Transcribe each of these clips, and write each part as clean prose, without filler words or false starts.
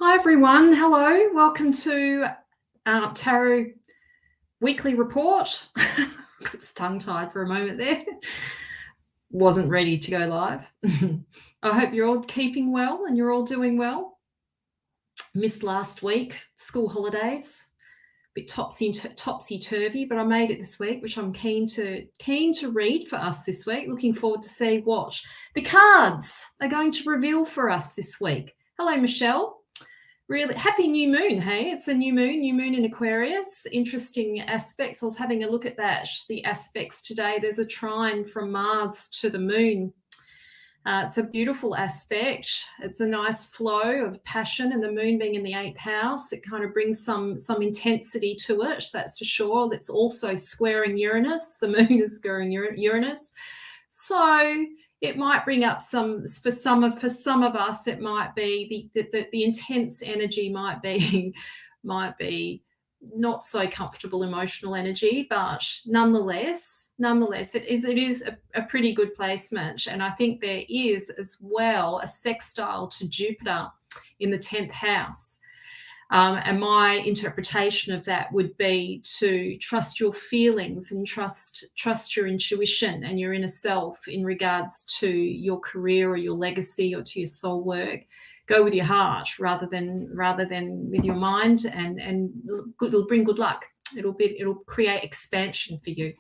Hi everyone, hello, welcome to Tarot Weekly Report. Got tongue-tied for a moment there. Wasn't ready to go live. I hope you're all keeping well and you're all doing well. Missed last week, school holidays, a bit topsy-turvy, but I made it this week, which I'm keen to read for us this week. Looking forward to see what the cards are going to reveal for us this week. Hello, Michelle. Really happy new moon. Hey, it's a new moon in Aquarius. Interesting aspects. I was having a look at that, the aspects today. There's a trine from Mars to the moon. It's a beautiful aspect. It's a nice flow of passion, and the moon being in the 8th house, it kind of brings some intensity to it, that's for sure. It's also squaring Uranus. The moon is squaring Uranus. So it might bring up for some of us, it might be the intense energy might be not so comfortable emotional energy, but nonetheless, it is a pretty good placement. And I think there is as well a sextile to Jupiter in the 10th house. And my interpretation of that would be to trust your feelings and trust your intuition and your inner self in regards to your career or your legacy or to your soul work. Go with your heart rather than with your mind, and it'll bring good luck. It'll create expansion for you.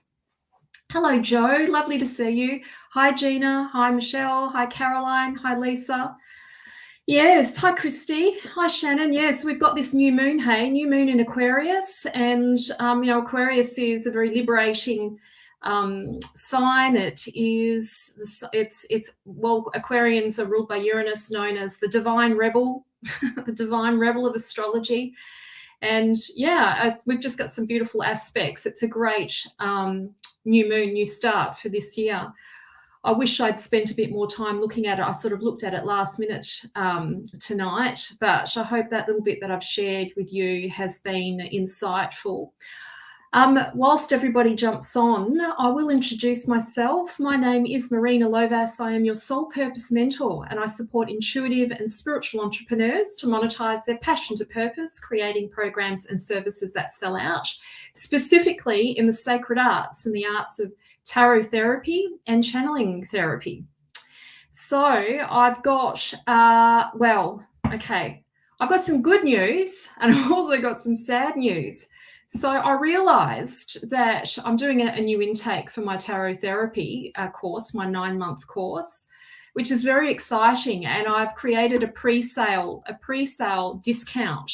Hello, Joe. Lovely to see you. Hi, Gina. Hi, Michelle. Hi, Caroline. Hi, Lisa. Yes, hi Christy, hi Shannon. Yes, we've got this new moon, new moon in Aquarius, and Aquarius is a very liberating sign. Well, Aquarians are ruled by Uranus, known as the divine rebel, the divine rebel of astrology. And yeah, we've just got some beautiful aspects. It's a great new moon, new start for this year. I wish I'd spent a bit more time looking at it. I sort of looked at it last minute tonight, but I hope that little bit that I've shared with you has been insightful. Whilst everybody jumps on, I will introduce myself. My name is Marina Lovas. I am your soul purpose mentor, and I support intuitive and spiritual entrepreneurs to monetize their passion to purpose, creating programs and services that sell out, specifically in the sacred arts and the arts of tarot therapy and channeling therapy. So I've got, I've got some good news, and I've also got some sad news. So I realized that I'm doing a new intake for my tarot therapy course, my 9-month course, which is very exciting. And I've created a pre-sale discount.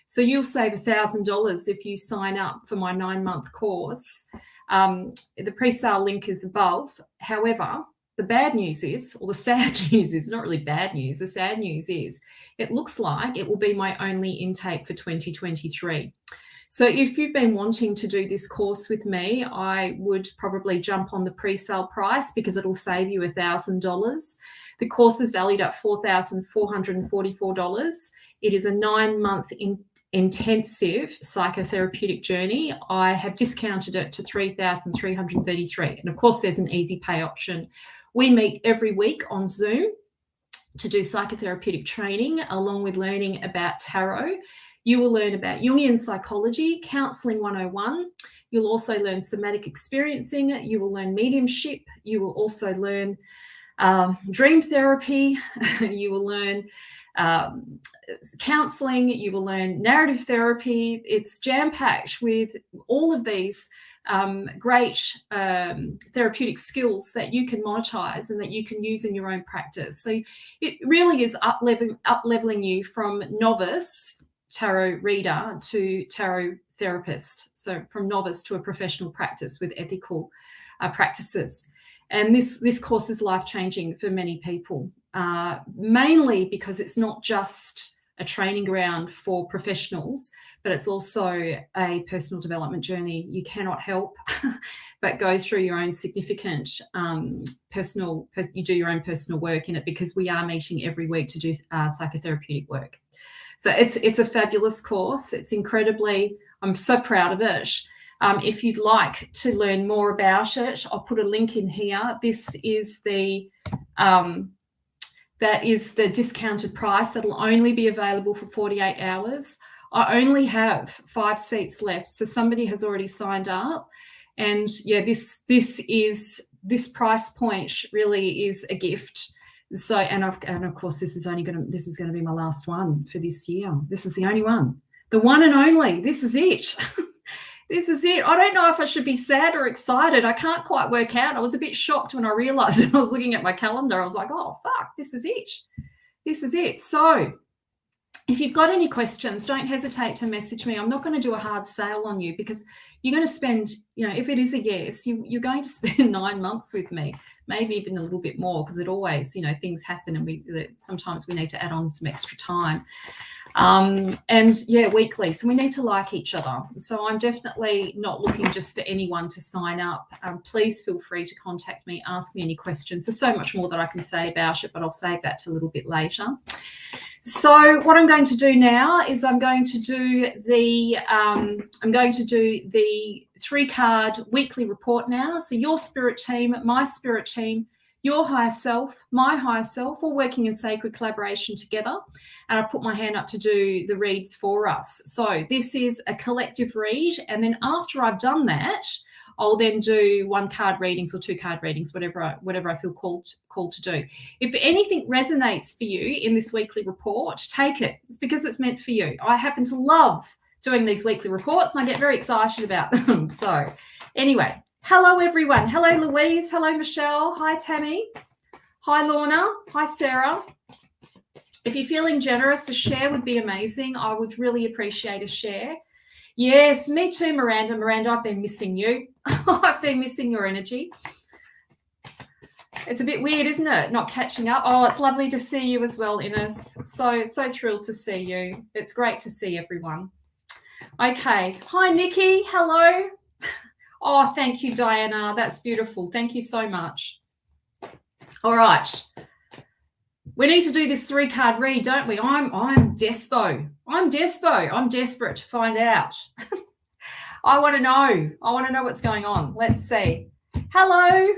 So you'll save $1,000 if you sign up for my 9-month course. The pre-sale link is above. However, the bad news is, or the sad news is, not really bad news, the sad news is, it looks like it will be my only intake for 2023. So if you've been wanting to do this course with me, I would probably jump on the pre-sale price because it'll save you $1,000. The course is valued at $4,444. It is a 9-month intensive psychotherapeutic journey. I have discounted it to $3,333. And of course, there's an easy pay option. We meet every week on Zoom to do psychotherapeutic training, along with learning about tarot. You will learn about Jungian psychology, counseling 101. You'll also learn somatic experiencing. You will learn mediumship. You will also learn dream therapy. You will learn counseling. You will learn narrative therapy. It's jam-packed with all of these great therapeutic skills that you can monetize and that you can use in your own practice. So it really is up-leveling you from novice tarot reader to tarot therapist. So from novice to a professional practice with ethical practices. And this course is life-changing for many people, mainly because it's not just a training ground for professionals, but it's also a personal development journey. You cannot help but go through your own significant you do your own personal work in it, because we are meeting every week to do psychotherapeutic work. So it's a fabulous course. It's incredibly, I'm so proud of it. If you'd like to learn more about it, I'll put a link in here. This is the That is the discounted price. That'll only be available for 48 hours. I only have 5 seats left, so somebody has already signed up. And yeah, this price point really is a gift. So, and of course, this is going to be my last one for this year. This is the only one, the one and only. This is it. This is it. I don't know if I should be sad or excited. I can't quite work out. I was a bit shocked when I realized when I was looking at my calendar. I was like, oh, fuck, this is it. This is it. So if you've got any questions, don't hesitate to message me. I'm not going to do a hard sale on you because you're going to spend, if it is a yes, you're going to spend 9 months with me, maybe even a little bit more, because it always, things happen and sometimes we need to add on some extra time. And yeah, weekly. So we need to like each other. So I'm definitely not looking just for anyone to sign up. Please feel free to contact me, ask me any questions. There's so much more that I can say about it, but I'll save that to a little bit later. So what I'm going to do now is I'm going to do the 3-card weekly report now. So your spirit team, my spirit team, your higher self, my higher self, all working in sacred collaboration together. And I put my hand up to do the reads for us. So this is a collective read. And then after I've done that, I'll then do 1-card readings or 2-card readings, whatever I feel called to do. If anything resonates for you in this weekly report, take it. It's because it's meant for you. I happen to love doing these weekly reports and I get very excited about them. So anyway, hello everyone. Hello Louise. Hello Michelle. Hi Tammy. Hi Lorna. Hi Sarah. If you're feeling generous, a share would be amazing. I would really appreciate a share. Yes, me too, Miranda. Miranda, I've been missing you. I've been missing your energy. It's a bit weird, isn't it? Not catching up. Oh, it's lovely to see you as well, Ines. So thrilled to see you. It's great to see everyone. Okay. Hi, Nikki. Hello. Oh, thank you, Diana. That's beautiful. Thank you so much. All right. We need to do this 3-card read, don't we? I'm despo. I'm desperate to find out. I want to know. I want to know what's going on. Let's see. Hello.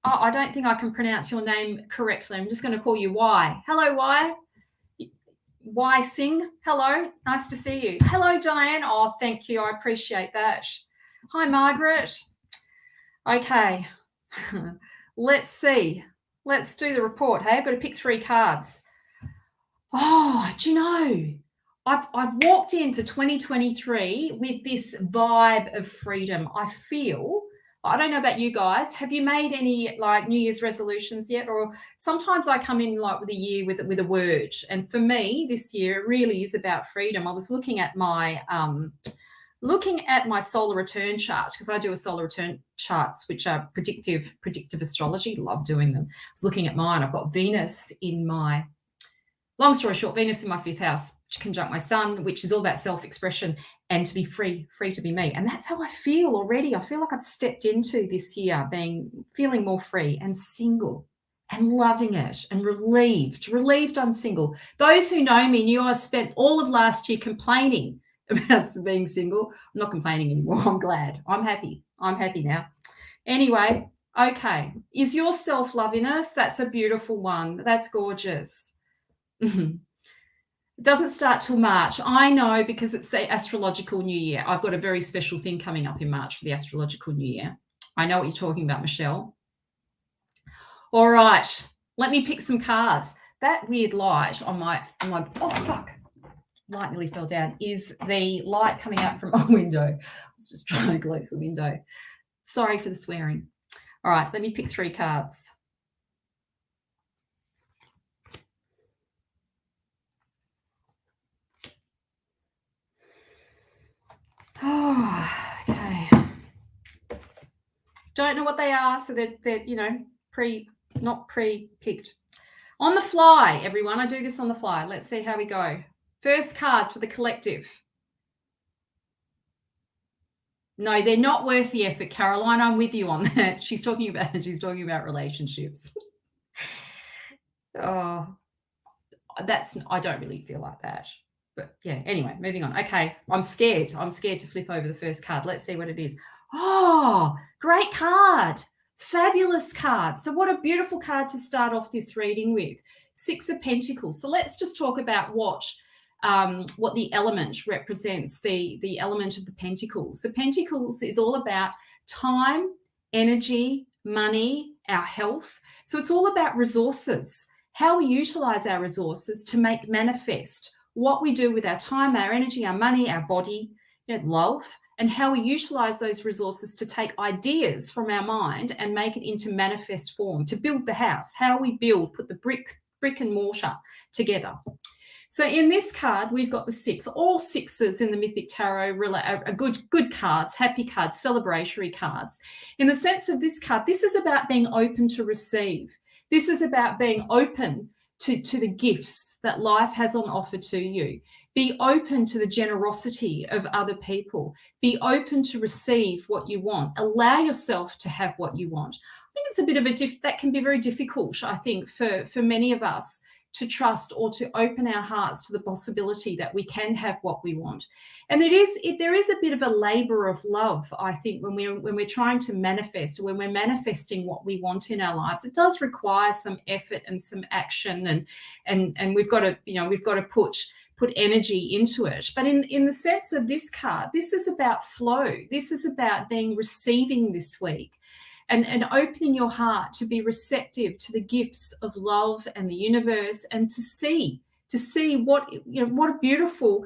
Oh, I don't think I can pronounce your name correctly. I'm just going to call you Y. Hello, Y. Y Singh. Hello. Nice to see you. Hello, Diane. Oh, thank you. I appreciate that. Hi, Margaret. Okay. Let's see. Let's do the report. Hey, I've got to pick 3 cards. Oh, do you know, I've walked into 2023 with this vibe of freedom. I don't know about you guys. Have you made any like New Year's resolutions yet? Or sometimes I come in like with a year with a word. And for me, this year it really is about freedom. I was looking at my solar return charts, because I do a solar return charts, which are predictive astrology. Love doing them. I was looking at mine. I've got Venus in my, long story short, Venus in my 5th house, conjunct my sun, which is all about self-expression and to be free to be me. And that's how I feel already. I feel like I've stepped into this year feeling more free and single and loving it and relieved I'm single. Those who know me knew I spent all of last year complaining about being single. I'm not complaining anymore. I'm glad. I'm happy now. Anyway, okay. Is your self-love in us? That's a beautiful one. That's gorgeous. It doesn't start till March. I know, because it's the astrological new year. I've got a very special thing coming up in March for the astrological new year. I know what you're talking about, Michelle. All right. Let me pick some cards. That weird light on my oh, fuck. Light nearly fell down, is the light coming out from my window. I was just trying to close the window. Sorry for the swearing. All right, let me pick 3 cards. Oh, okay. Don't know what they are, so they're not pre-picked. On the fly, everyone. I do this on the fly. Let's see how we go. First card for the collective. No, they're not worth the effort, Caroline. I'm with you on that. She's talking about relationships. Oh, I don't really feel like that. But yeah, anyway, moving on. Okay, I'm scared to flip over the first card. Let's see what it is. Oh, great card. Fabulous card. So what a beautiful card to start off this reading with. Six of Pentacles. So let's just talk about what the element represents, the element of the Pentacles. The Pentacles is all about time, energy, money, our health. So it's all about resources, how we utilize our resources to make manifest what we do with our time, our energy, our money, our body, love, and how we utilize those resources to take ideas from our mind and make it into manifest form, to build the house, how we build, put the brick and mortar together. So in this card, we've got the six. All sixes in the Mythic Tarot are good cards, happy cards, celebratory cards. In the sense of this card, this is about being open to receive. This is about being open to the gifts that life has on offer to you. Be open to the generosity of other people. Be open to receive what you want. Allow yourself to have what you want. I think it's a bit of that can be very difficult, I think, for many of us to trust or to open our hearts to the possibility that we can have what we want. And there is a bit of a labor of love, I think, when we're trying to manifest, when we're manifesting what we want in our lives. It does require some effort and some action, and we've got to put energy into it. But in the sense of this card, this is about flow. This is about being receiving this week. And opening your heart to be receptive to the gifts of love and the universe, and to see what a beautiful,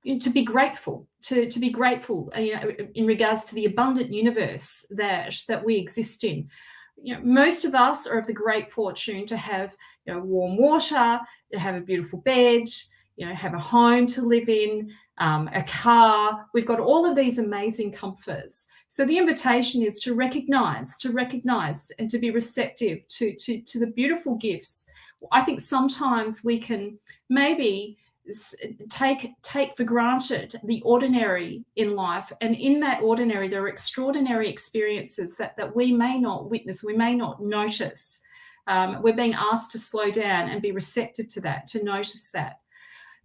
to be grateful, to be grateful in regards to the abundant universe that we exist in. Most of us are of the great fortune to have warm water, to have a beautiful bed, have a home to live in, a car. We've got all of these amazing comforts. So the invitation is to recognize and to be receptive to the beautiful gifts. I think sometimes we can maybe take for granted the ordinary in life, and in that ordinary there are extraordinary experiences that we may not witness, we may not notice. We're being asked to slow down and be receptive to that, to notice that.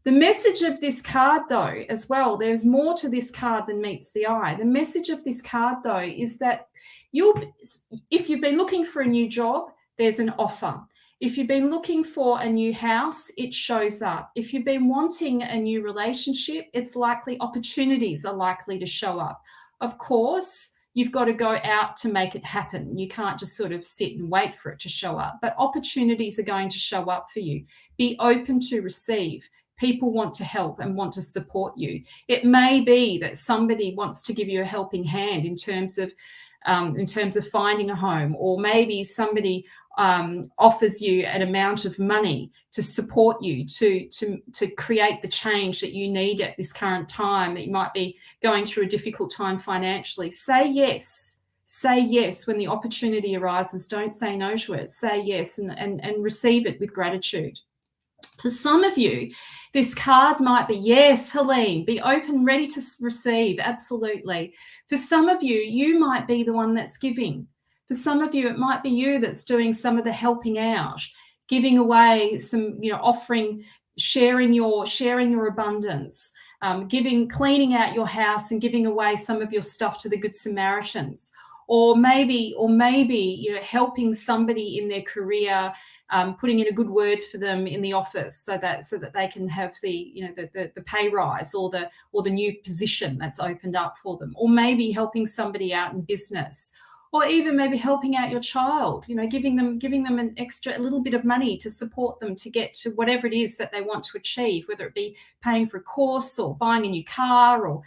The message of this card, though, as well, there's more to this card than meets the eye. The message of this card, though, is that if you've been looking for a new job, there's an offer. If you've been looking for a new house, it shows up. If you've been wanting a new relationship, it's likely opportunities are likely to show up. Of course, you've got to go out to make it happen. You can't just sort of sit and wait for it to show up, but opportunities are going to show up for you. Be open to receive. People want to help and want to support you. It may be that somebody wants to give you a helping hand in terms of finding a home, or maybe somebody offers you an amount of money to support you to create the change that you need at this current time, that you might be going through a difficult time financially. Say yes. Say yes when the opportunity arises. Don't say no to it. Say yes and receive it with gratitude. For some of you, this card might be, yes, Helene, be open, ready to receive. Absolutely. For some of you, you might be the one that's giving. For some of you, it might be you that's doing some of the helping out, giving away some, offering, sharing your abundance, cleaning out your house and giving away some of your stuff to the Good Samaritans. Or maybe helping somebody in their career, putting in a good word for them in the office so that they can have the pay rise or the new position that's opened up for them. Or maybe helping somebody out in business, or even maybe helping out your child, giving them a little bit of money to support them to get to whatever it is that they want to achieve, whether it be paying for a course or buying a new car, or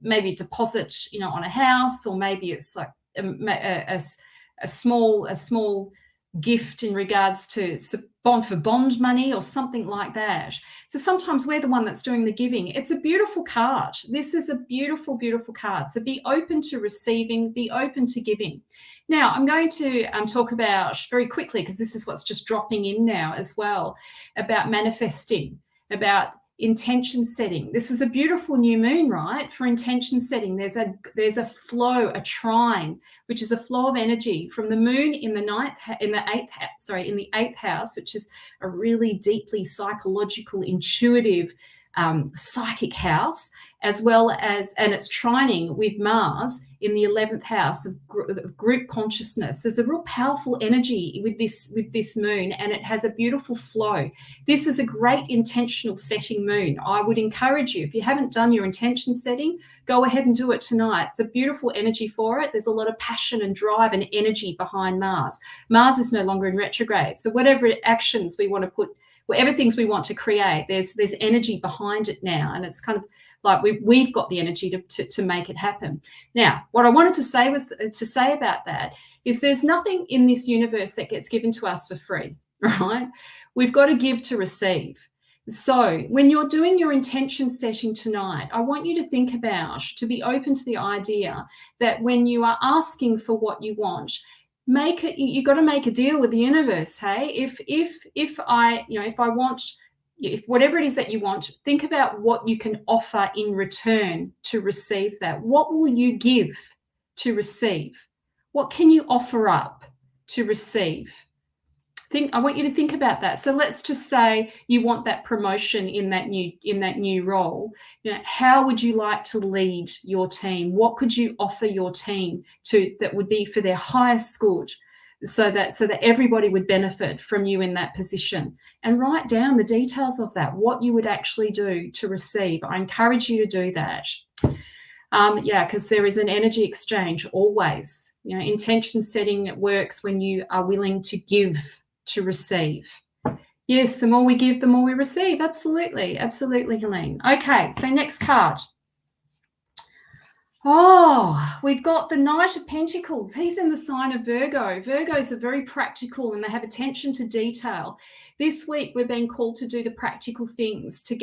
maybe a deposit, on a house, or maybe it's like a small gift in regards to bond money or something like that. So sometimes we're the one that's doing the giving. It's a beautiful card. This is a beautiful, beautiful card. So be open to receiving, be open to giving. Now, I'm going to talk about very quickly, because this is what's just dropping in now as well, about manifesting, about intention setting. This is a beautiful new moon, right? For intention setting, there's a flow, a trine, which is a flow of energy from the moon in the eighth house, which is a really deeply psychological, intuitive psychic house, as well as, and it's trining with Mars in the 11th house of group consciousness. There's a real powerful energy with this moon, and it has a beautiful flow. This is a great intentional setting moon. I would encourage you, if you haven't done your intention setting, go ahead and do it tonight. It's a beautiful energy for it. There's a lot of passion and drive and energy behind Mars. Mars is no longer in retrograde. So whatever actions we want to put, whatever things we want to create, there's energy behind it now. And it's kind of like we've got the energy to make it happen. Now, what I wanted to say about that is there's nothing in this universe that gets given to us for free, right? We've got to give to receive. So when you're doing your intention setting tonight, I want you to think about, to be open to the idea that when you are asking for what you want, you've got to make a deal with the universe. Hey, if whatever it is that you want, think about what you can offer in return to receive that. What will you give to receive? What can you offer up to receive? I want you to think about that. So let's just say you want that promotion in that new role. How would you like to lead your team? What could you offer your team that would be for their highest good, so that everybody would benefit from you in that position? And write down the details of that, what you would actually do to receive. I encourage you to do that. Because there is an energy exchange always. Intention setting works when you are willing to give to receive. Yes, the more we give, the more we receive. Absolutely, Helene. Okay, so next card. Oh, we've got the Knight of Pentacles. He's in the sign of Virgo. Virgos are very practical and they have attention to detail. This week we're being called to do the practical things, to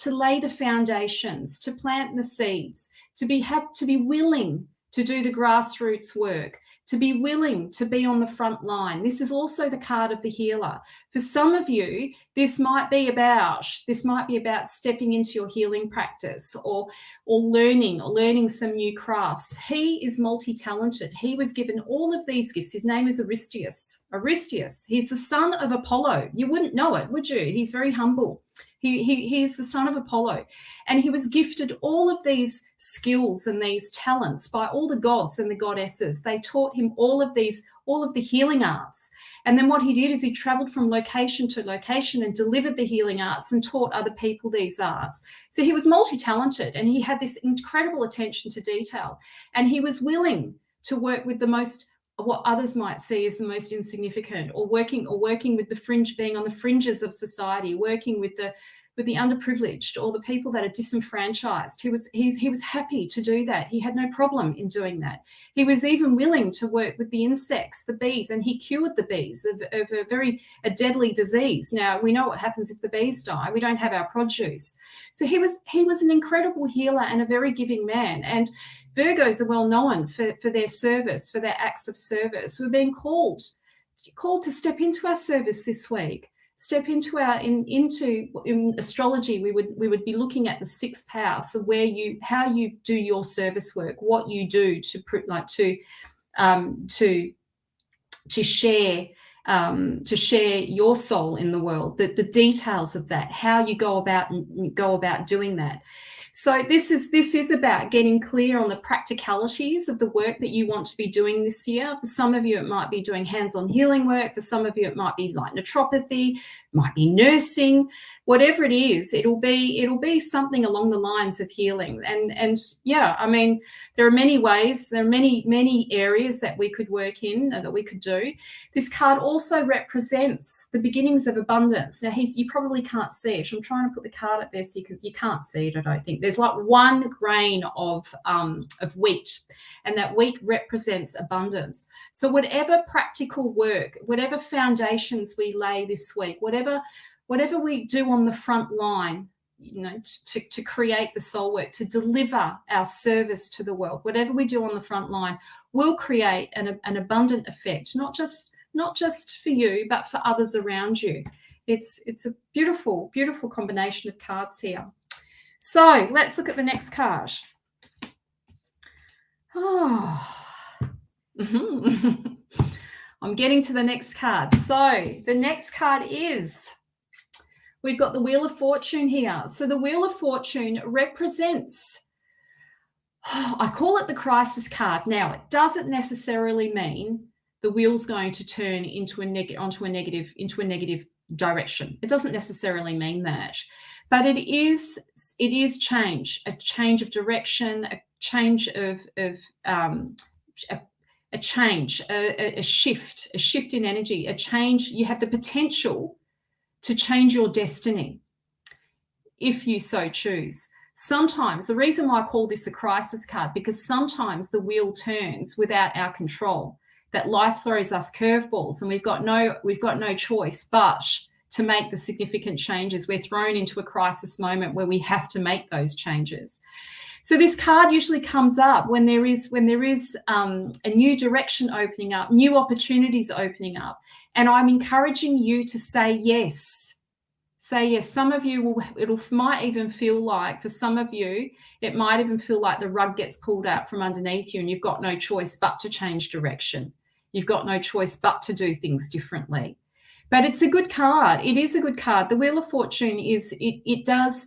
lay the foundations, to plant the seeds, to be willing to do the grassroots work, to be willing to be on the front line. This is also the card of the healer. For some of you, this might be about stepping into your healing practice or learning some new crafts. He is multi-talented. He was given all of these gifts. His name is Aristeus. He's the son of Apollo. You wouldn't know it, would you? He's very humble. He is the son of Apollo, and he was gifted all of these skills and these talents by all the gods and the goddesses. They taught him all of the healing arts. And then what he did is he traveled from location to location and delivered the healing arts and taught other people these arts. So he was multi-talented, and he had this incredible attention to detail, and he was willing to work with what others might see as the most insignificant, or working with the fringe, being on the fringes of society, working with the underprivileged or the people that are disenfranchised. He was happy to do that. He had no problem in doing that. He was even willing to work with the insects, the bees, and he cured the bees of a deadly disease. Now, we know what happens if the bees die. We don't have our produce. So he was an incredible healer and a very giving man. And Virgos are well known for their service, for their acts of service. We're being called to step into our service this week. Step into in astrology, we would be looking at the 6th house of how you do your service work, what you do to share your soul in the world, the details of that, how you go about doing that. So this is about getting clear on the practicalities of the work that you want to be doing this year. For some of you, it might be doing hands-on healing work. For some of you, it might be like naturopathy, might be nursing, whatever it is. It'll be something along the lines of healing. And yeah, I mean, there are many ways. There are many areas that we could work in, that we could do. This card also represents the beginnings of abundance. Now, you probably can't see it. I'm trying to put the card up there so you can't see it, I don't think. There's like 1 grain of wheat, and that wheat represents abundance. So whatever practical work, whatever foundations we lay this week, whatever we do on the front line, to create the soul work, to deliver our service to the world, whatever we do on the front line will create an abundant effect, not just for you, but for others around you. It's a beautiful, beautiful combination of cards here. So let's look at the next card. Oh, I'm getting to the next card. So the next card is, we've got the Wheel of Fortune here. So the Wheel of Fortune represents, I call it the crisis card. Now, it doesn't necessarily mean the wheel's going to turn into a negative direction. It doesn't necessarily mean that, but it is change, a change of direction, a change of a change, a shift in energy, a change. You have the potential to change your destiny if you so choose. Sometimes, the reason why I call this a crisis card, because sometimes the wheel turns without our control, that life throws us curveballs and we've got no choice but to make the significant changes. We're thrown into a crisis moment where we have to make those changes. So this card usually comes up when there is a new direction opening up, new opportunities opening up, and I'm encouraging you to say yes. Say yes. Some of you might even feel like, for some of you, it might even feel like the rug gets pulled out from underneath you and you've got no choice but to change direction. You've got no choice but to do things differently. But it's a good card. It is a good card. The Wheel of Fortune is, it does,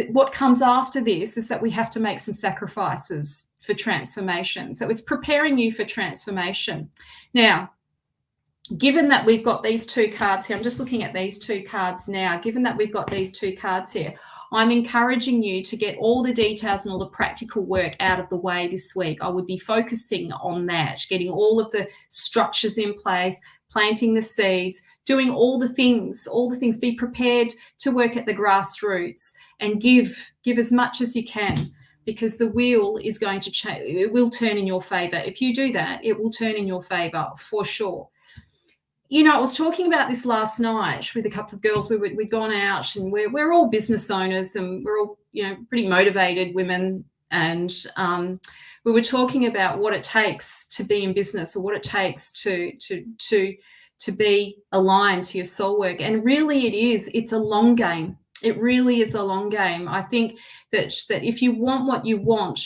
what comes after this is that we have to make some sacrifices for transformation. So it's preparing you for transformation. Now, given that we've got these two cards here, I'm just looking at these two cards now. Given that we've got these two cards here, I'm encouraging you to get all the details and all the practical work out of the way this week. I would be focusing on that, getting all of the structures in place, planting the seeds, doing all the things, be prepared to work at the grassroots and give as much as you can, because the wheel is going to change. It will turn in your favor. If you do that, it will turn in your favor for sure. You know, I was talking about this last night with a couple of girls. We'd gone out, and we're all business owners, and we're all, you know, pretty motivated women. And we were talking about what it takes to be in business, or what it takes to be aligned to your soul work. And really, it's a long game. It really is a long game. I think that if you want what you want,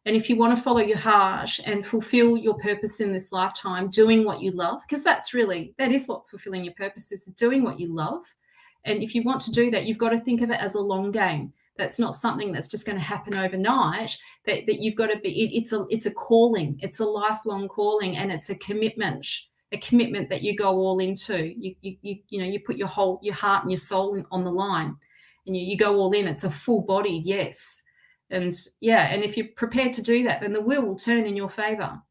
and if you want to follow your heart and fulfill your purpose in this lifetime, doing what you love, because that is what fulfilling your purpose is, doing what you love. And if you want to do that, you've got to think of it as a long game. That's not something that's just going to happen overnight. That you've got to be. It's a calling. It's a lifelong calling, and it's a commitment. A commitment that you go all into. You put your heart and your soul on the line, and you go all in. It's a full-bodied yes. And if you're prepared to do that, then the wheel will turn in your favor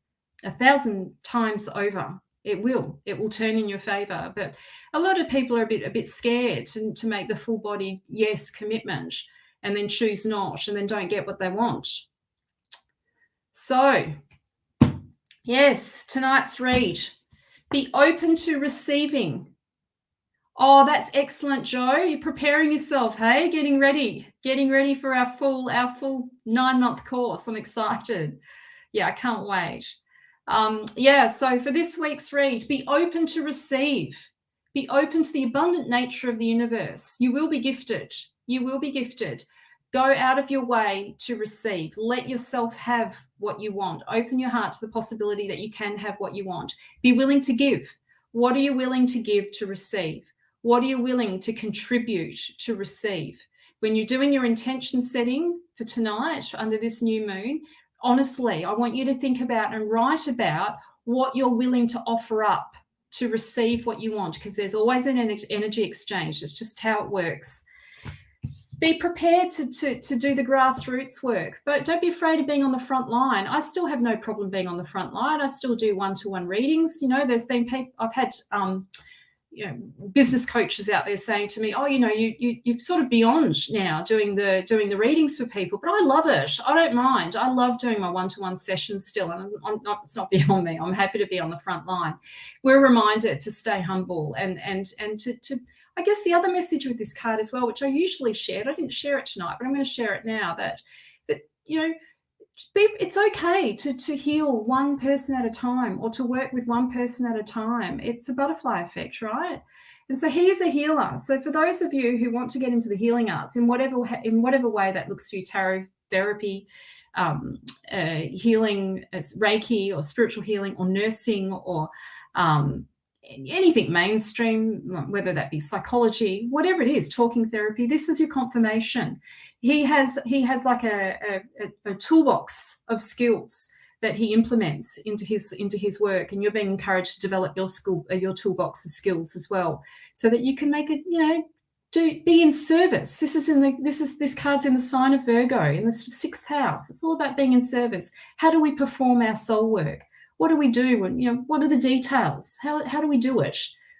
1,000 times over. It will turn in your favor. But a lot of people are a bit scared to make the full body yes commitment, and then choose not, and then don't get what they want. So yes, tonight's read, be open to receiving. Oh, that's excellent, Joe. You're preparing yourself, hey? Getting ready for our full 9-month course. I'm excited. Yeah, I can't wait. So for this week's read, be open to receive. Be open to the abundant nature of the universe. You will be gifted. You will be gifted. Go out of your way to receive. Let yourself have what you want. Open your heart to the possibility that you can have what you want. Be willing to give. What are you willing to give to receive? What are you willing to contribute to receive? When you're doing your intention setting for tonight under this new moon, honestly, I want you to think about and write about what you're willing to offer up to receive what you want, because there's always an energy exchange. It's just how it works. Be prepared to do the grassroots work, but don't be afraid of being on the front line. I still have no problem being on the front line. I still do one-to-one readings. You know, there's been people, I've had business coaches out there saying to me, oh, you're sort of beyond now doing the readings for people, but I love it. I don't mind. I love doing my one-to-one sessions still, and it's not beyond me. I'm happy to be on the front line. We're reminded to stay humble and to I guess the other message with this card as well, which I usually shared, I didn't share it tonight, but I'm going to share it now, that it's okay to heal one person at a time, or to work with one person at a time. It's a butterfly effect, right? And so he's a healer. So for those of you who want to get into the healing arts in whatever way that looks for you, tarot therapy, healing, Reiki, or spiritual healing, or nursing, or anything mainstream, whether that be psychology, whatever it is, talking therapy, this is your confirmation. He has like a toolbox of skills that he implements into his work, and you're being encouraged to develop your toolbox of skills as well, so that you can make it, be in service. This card's in the sign of Virgo in the 6th house. It's all about being in service. How do we perform our soul work? What do we do? And what are the details? How do we do it?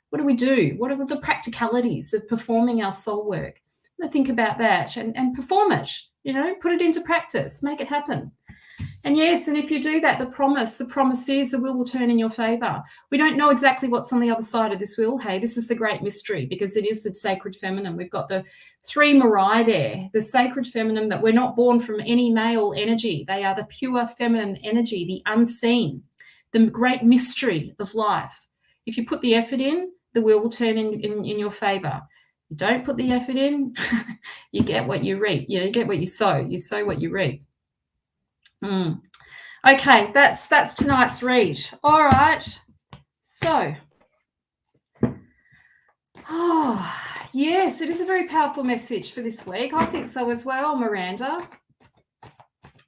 What do we do? What are the practicalities of performing our soul work? Think about that and perform it. Put it into practice. Make it happen. And yes, and if you do that, the promise is the wheel will turn in your favor. We don't know exactly what's on the other side of this wheel. Hey, this is the great mystery, because it is the sacred feminine. We've got the 3 Mirai there, the sacred feminine, that we're not born from any male energy. They are the pure feminine energy, the unseen, the great mystery of life. If you put the effort in, the wheel will turn in your favor. You don't put the effort in, you get what you reap. You get what you sow. You sow what you reap. Okay, that's tonight's read. All right. So, yes, it is a very powerful message for this week. I think so as well, Miranda.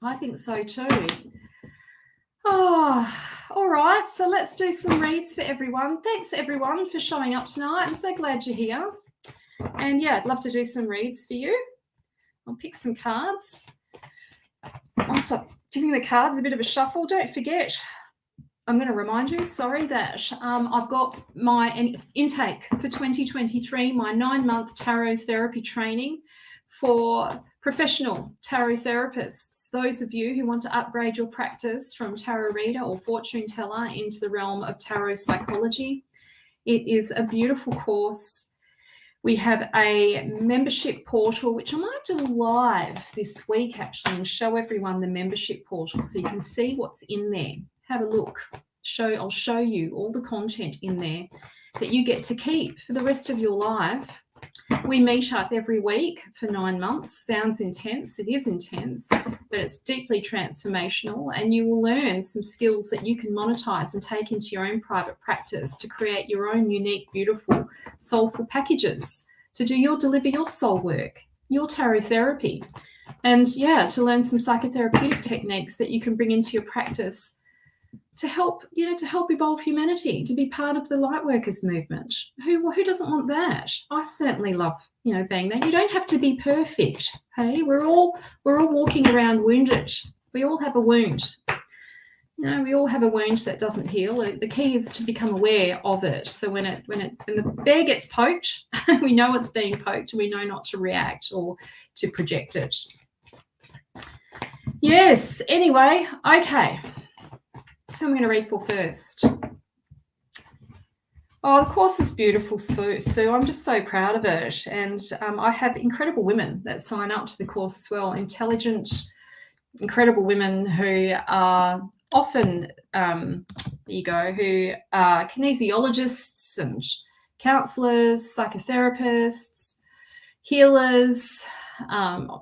I think so too. All right. So let's do some reads for everyone. Thanks everyone for showing up tonight. I'm so glad you're here. And yeah, I'd love to do some reads for you. I'll pick some cards. I'll start giving the cards a bit of a shuffle. Don't forget, I'm going to remind you, that I've got my intake for 2023, my 9-month tarot therapy training for professional tarot therapists. Those of you who want to upgrade your practice from tarot reader or fortune teller into the realm of tarot psychology. It is a beautiful course. We have a membership portal, which I might do live this week actually, and show everyone the membership portal so you can see what's in there. Have a look. I'll show you all the content in there that you get to keep for the rest of your life. We meet up every week for 9 months. Sounds intense. It is intense, but it's deeply transformational, and you will learn some skills that you can monetize and take into your own private practice to create your own unique, beautiful, soulful packages to deliver your soul work, your tarot therapy, and to learn some psychotherapeutic techniques that you can bring into your practice to help evolve humanity, to be part of the Lightworkers movement. Who doesn't want that? I certainly love, being there. You don't have to be perfect. Hey, we're all walking around wounded. We all have a wound. We all have a wound that doesn't heal. The key is to become aware of it. So when the bear gets poked, we know it's being poked, and we know not to react or to project it. Yes. Anyway, okay. Who am I going to read for first? Oh, the course is beautiful, Sue. I'm just so proud of it. And I have incredible women that sign up to the course as well. Intelligent, incredible women who are often, who are kinesiologists and counsellors, psychotherapists, healers,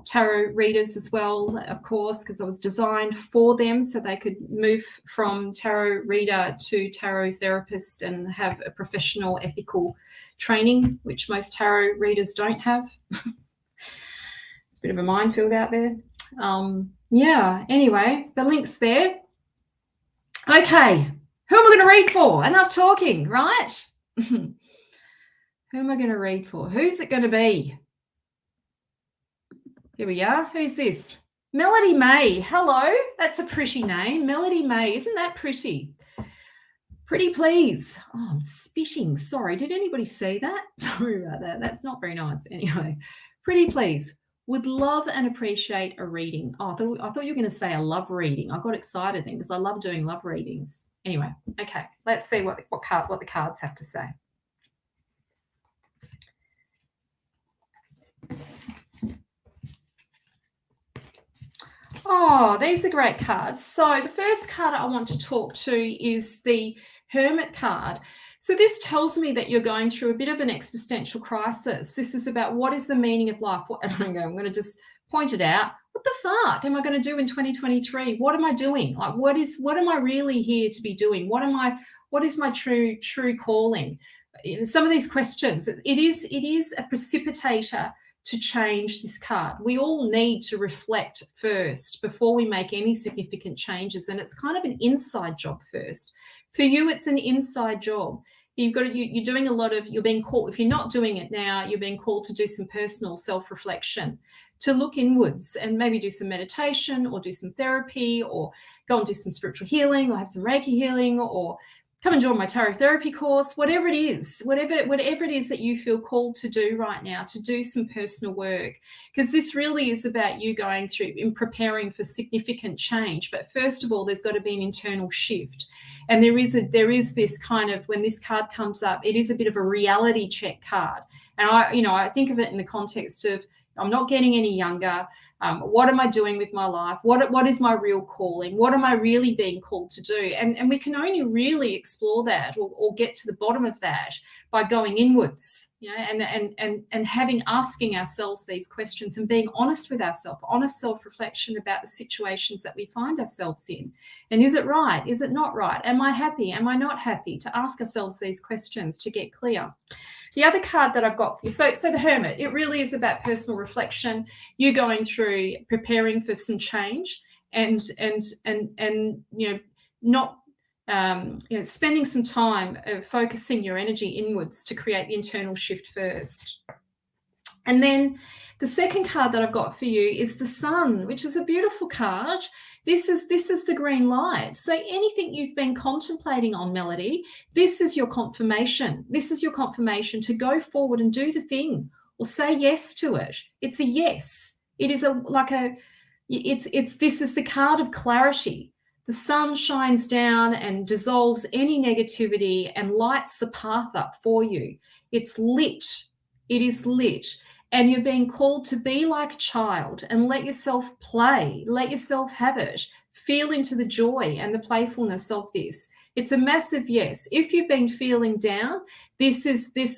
tarot readers as well, of course, because it was designed for them so they could move from tarot reader to tarot therapist and have a professional, ethical training, which most tarot readers don't have. It's a bit of a minefield out there. Anyway, the link's there. Okay, who am I going to read for? Enough talking, right? Who am I going to read for? Who's it going to be? Here we are. Who's this? Melody May. Hello. That's a pretty name. Melody May. Isn't that pretty? Pretty please. Oh, I'm spitting. Sorry. Did anybody see that? Sorry about that. That's not very nice. Anyway, pretty please. Would love and appreciate a reading. Oh, I thought you were going to say a love reading. I got excited then because I love doing love readings. Anyway, okay. Let's see what the cards have to say. Oh, these are great cards. So the first card I want to talk to is the Hermit card. So this tells me that you're going through a bit of an existential crisis. This is about what is the meaning of life. I'm going to just point it out. What the fuck am I going to do in 2023? What am I doing? Like, what am I really here to be doing? What am What is my true calling? Some of these questions, it is a precipitator to change this card. We all need to reflect first before we make any significant changes, and it's kind of an inside job first. For you, it's an inside job. You're doing a lot of, you're being called, if you're not doing it now, you're being called to do some personal self-reflection, to look inwards and maybe do some meditation or do some therapy or go and do some spiritual healing or have some Reiki healing or come and join my tarot therapy course, whatever it is that you feel called to do right now, to do some personal work, because this really is about you going through and preparing for significant change. But first of all, there's got to be an internal shift. And there is this kind of, when this card comes up, it is a bit of a reality check card. And I think of it in the context of, I'm not getting any younger. What am I doing with my life? What is my real calling? What am I really being called to do? And we can only really explore that or get to the bottom of that by going inwards, and asking ourselves these questions and being honest with ourselves, honest self-reflection about the situations that we find ourselves in. And is it right? Is it not right? Am I happy? Am I not happy? To ask ourselves these questions to get clear. The other card that I've got for you, so the Hermit, it really is about personal reflection. You going through preparing for some change and not spending some time focusing your energy inwards to create the internal shift first. And then the second card that I've got for you is the Sun, which is a beautiful card. This is the green light. So anything you've been contemplating on, Melody, this is your confirmation. This is your confirmation to go forward and do the thing or say yes to it. It's a yes. It is this is the card of clarity. The sun shines down and dissolves any negativity and lights the path up for you. It's lit. It is lit. And you're being called to be like a child and let yourself play, let yourself have it, feel into the joy and the playfulness of this. It's a massive yes. If you've been feeling down, this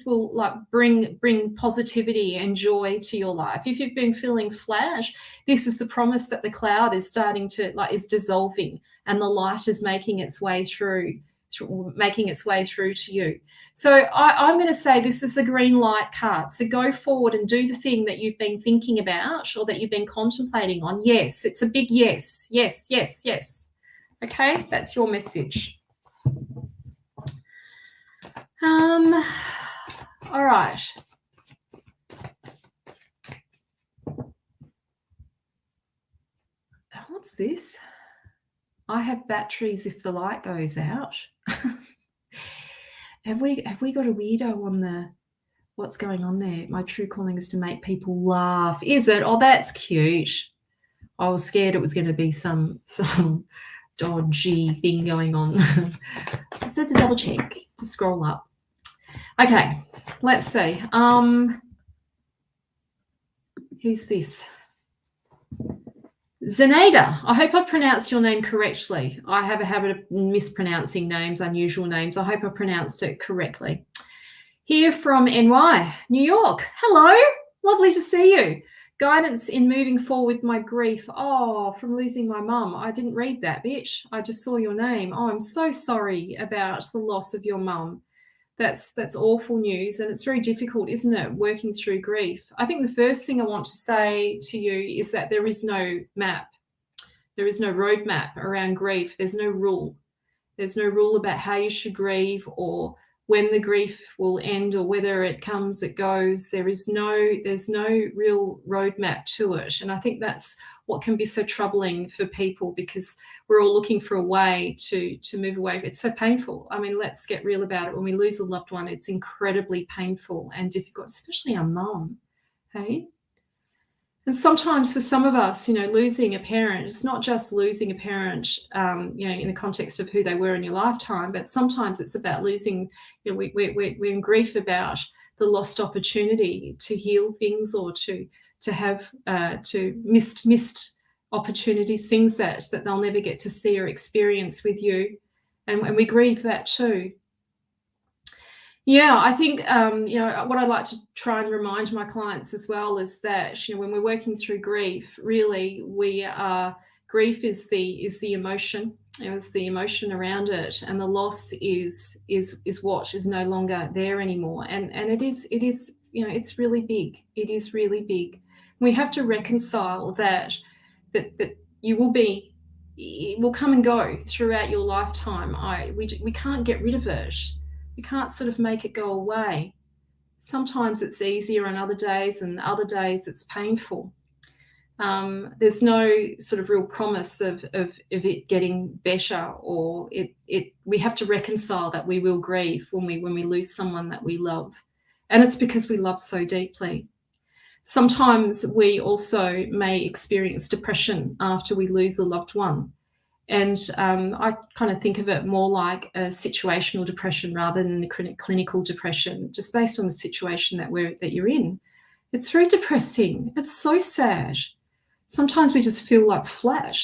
will like bring positivity and joy to your life. If you've been feeling flat, this is the promise that the cloud is starting to is dissolving and the light is making its way through to you. So I'm going to say this is the green light card. So go forward and do the thing that you've been thinking about or that you've been contemplating on. Yes, it's a big yes. Yes, yes, yes. Okay, that's your message. All right. What's this? I have batteries if the light goes out. Have we got a weirdo on the what's going on there? My true calling is to make people laugh. Is it? Oh, that's cute. I was scared it was going to be some dodgy thing going on. So to double check, to scroll up. Okay, let's see. Who's this? Zenaida, I hope I pronounced your name correctly. I have a habit of mispronouncing names, unusual names. I hope I pronounced it correctly. Here from NY, New York. Hello, lovely to see you. Guidance in moving forward with my grief. Oh, from losing my mum. I didn't read that, bitch. I just saw your name. Oh, I'm so sorry about the loss of your mum. That's awful news, and it's very difficult, isn't it, working through grief? I think the first thing I want to say to you is that there is no map. There is no roadmap around grief. There's no rule. There's no rule about how you should grieve or when the grief will end or whether it comes, it goes. There's no real roadmap to it. And I think that's what can be so troubling for people, because we're all looking for a way to move away. It's so painful. I mean, let's get real about it. When we lose a loved one, it's incredibly painful and difficult, especially our mum, hey? And sometimes for some of us, losing a parent, it's not just losing a parent, in the context of who they were in your lifetime, but sometimes it's about losing, we're in grief about the lost opportunity to heal things or to have to missed opportunities, things that they'll never get to see or experience with you. And we grieve that too. Yeah, I think, what I'd like to try and remind my clients as well is that, when we're working through grief, really grief is the emotion. It was the emotion around it, and the loss is what is no longer there anymore. And it is it's really big. It is really big. We have to reconcile that you will be, it will come and go throughout your lifetime. We can't get rid of it. We can't sort of make it go away. Sometimes it's easier on other days, and other days it's painful. There's no sort of real promise of it getting better, or we have to reconcile that we will grieve when we lose someone that we love, and it's because we love so deeply. Sometimes we also may experience depression after we lose a loved one, and I kind of think of it more like a situational depression rather than the clinical depression, just based on the situation that you're in. It's very depressing. It's so sad. Sometimes we just feel like flat.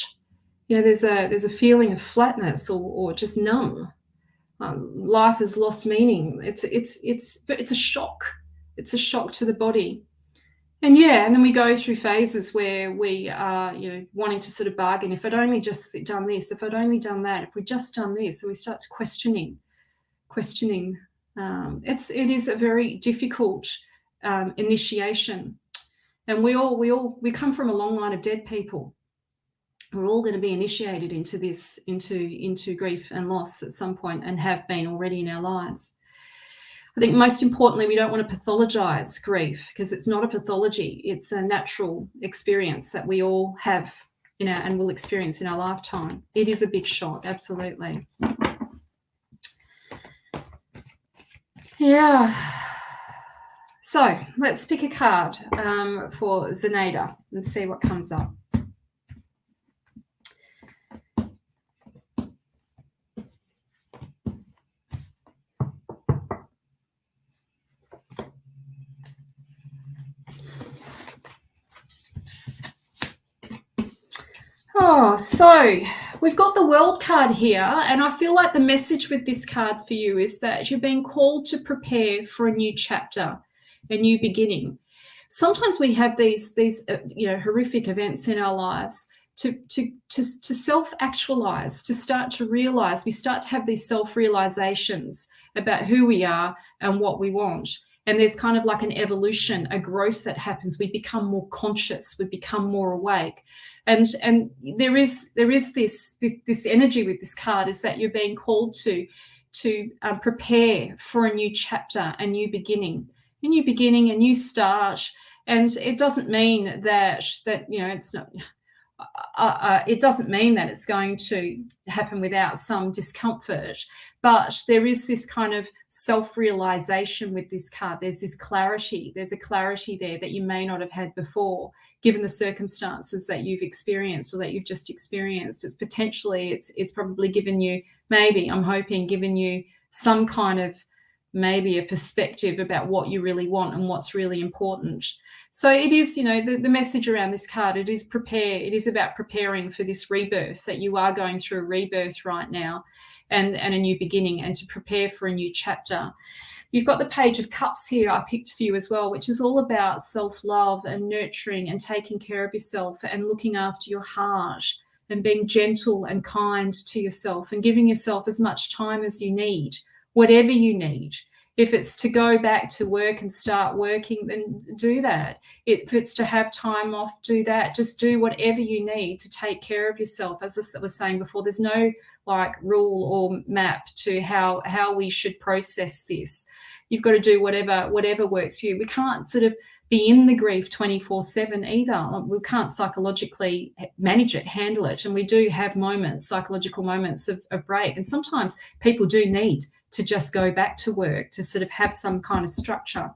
There's a feeling of flatness, or just numb. Life has lost meaning. It's a shock. It's a shock to the body. And then we go through phases where we are, wanting to sort of bargain. If I'd only just done this, if I'd only done that, if we'd just done this, so we start questioning. It is a very difficult initiation. And we come from a long line of dead people. We're all going to be initiated into this, into grief and loss at some point, and have been already in our lives. I think most importantly, we don't want to pathologize grief, because it's not a pathology. It's a natural experience that we all have, and will experience in our lifetime. It is a big shock, absolutely. Yeah. So let's pick a card for Zenaida and see what comes up. So we've got the World card here, and I feel like the message with this card for you is that you're being called to prepare for a new chapter, a new beginning. Sometimes we have these horrific events in our lives to self-actualize, to start to realize. We start to have these self-realizations about who we are and what we want. And there's kind of like an evolution, a growth that happens. We become more conscious, we become more awake. And there is this energy with this card, is that you're being called to prepare for a new chapter, a new beginning, a new start. And it doesn't mean that it's not. It doesn't mean that it's going to happen without some discomfort, but there is this kind of self-realization with this card. There's this clarity. There's a clarity there that you may not have had before, given the circumstances that you've experienced, or that you've just experienced. It's probably given you, maybe, I'm hoping, given you some kind of, maybe a perspective about what you really want and what's really important. So it is, the message around this card, it is prepare. It is about preparing for this rebirth, that you are going through a rebirth right now, and a new beginning, and to prepare for a new chapter. You've got the Page of Cups here I picked for you as well, which is all about self-love and nurturing and taking care of yourself and looking after your heart and being gentle and kind to yourself and giving yourself as much time as you need, whatever you need. If it's to go back to work and start working, then do that. If it's to have time off, do that. Just do whatever you need to take care of yourself. As I was saying before, there's no rule or map to how we should process this. You've got to do whatever works for you. We can't sort of be in the grief 24/7 either. We can't psychologically manage it, handle it. And we do have psychological moments of break. And sometimes people do need to just go back to work, to sort of have some kind of structure.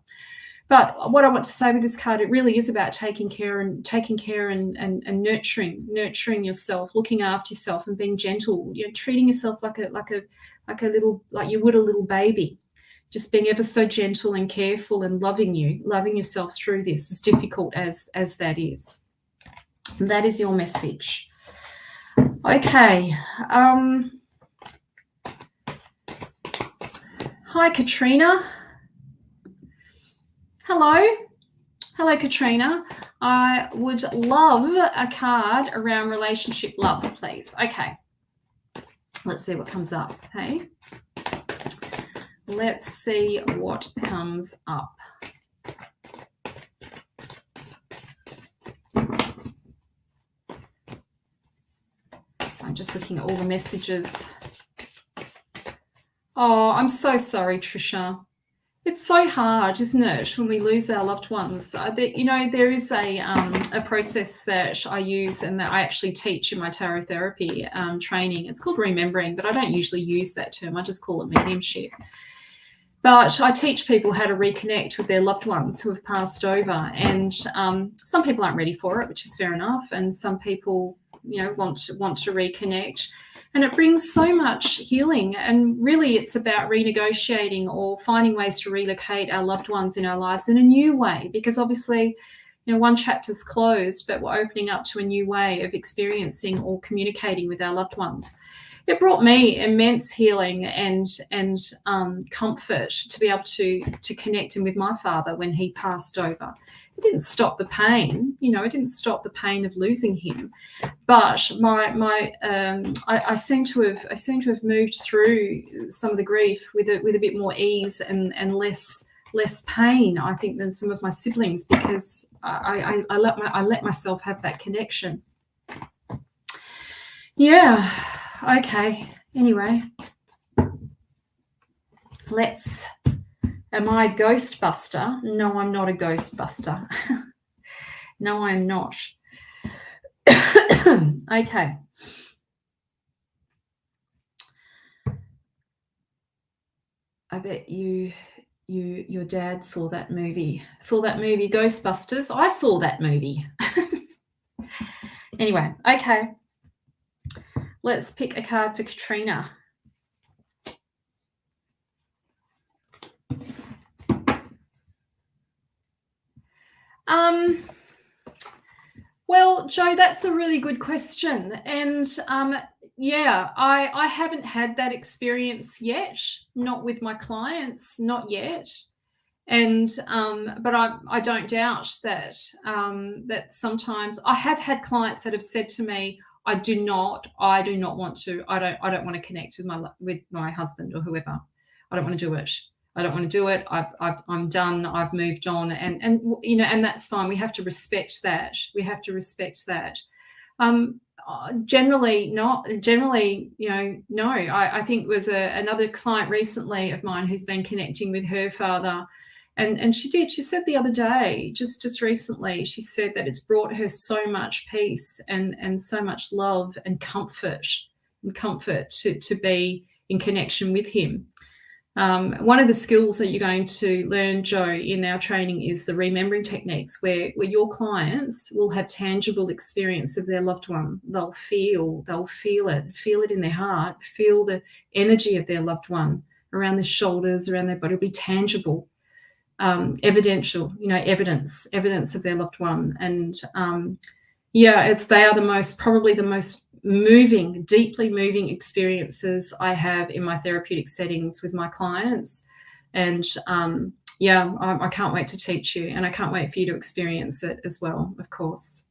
But what I want to say with this card, it really is about taking care and nurturing yourself, looking after yourself and being gentle, treating yourself like you would a little baby. Just being ever so gentle and careful and loving yourself through this, as difficult as that is. And that is your message. Okay. Hi, Katrina. Hello, Katrina. I would love a card around relationship love, please. Okay. Let's see what comes up. Hey, let's see what comes up. So I'm just looking at all the messages. Oh, I'm so sorry, Trisha. It's so hard, isn't it, when we lose our loved ones? There is a process that I use and that I actually teach in my tarot therapy training. It's called remembering, but I don't usually use that term. I just call it mediumship. But I teach people how to reconnect with their loved ones who have passed over. And some people aren't ready for it, which is fair enough. And some people, want to reconnect. And it brings so much healing. And really, it's about renegotiating or finding ways to relocate our loved ones in our lives in a new way. Because obviously, one chapter's closed, but we're opening up to a new way of experiencing or communicating with our loved ones. It brought me immense healing and comfort to be able to connect in with my father when he passed over. It didn't stop the pain, it didn't stop the pain of losing him, but I seem to have moved through some of the grief with a bit more ease and less pain, I think, than some of my siblings, because I let myself have that connection. Yeah. Okay. Anyway, am I a Ghostbuster? No, I'm not a Ghostbuster. No, I'm not. Okay. I bet your dad saw that movie. Ghostbusters. I saw that movie. Anyway, okay. Let's pick a card for Katrina. Well, Jo, that's a really good question. And I haven't had that experience yet, not with my clients, not yet. And but I don't doubt that that sometimes I have had clients that have said to me, I do not want to. I don't want to connect with my husband or whoever. I don't want to do it. I don't want to do it. I'm done. I've moved on, and that's fine. We have to respect that. Generally, no. I think there was another client recently of mine who's been connecting with her father. And she said the other day, just recently, she said that it's brought her so much peace and so much love and comfort to be in connection with him. One of the skills that you're going to learn, Jo, in our training is the remembering techniques, where your clients will have tangible experience of their loved one. They'll feel it in their heart, feel the energy of their loved one around their shoulders, around their body. It'll be tangible. Evidential, evidence of their loved one. And they are probably the most moving, deeply moving experiences I have in my therapeutic settings with my clients. And I can't wait to teach you, and I can't wait for you to experience it as well, of course.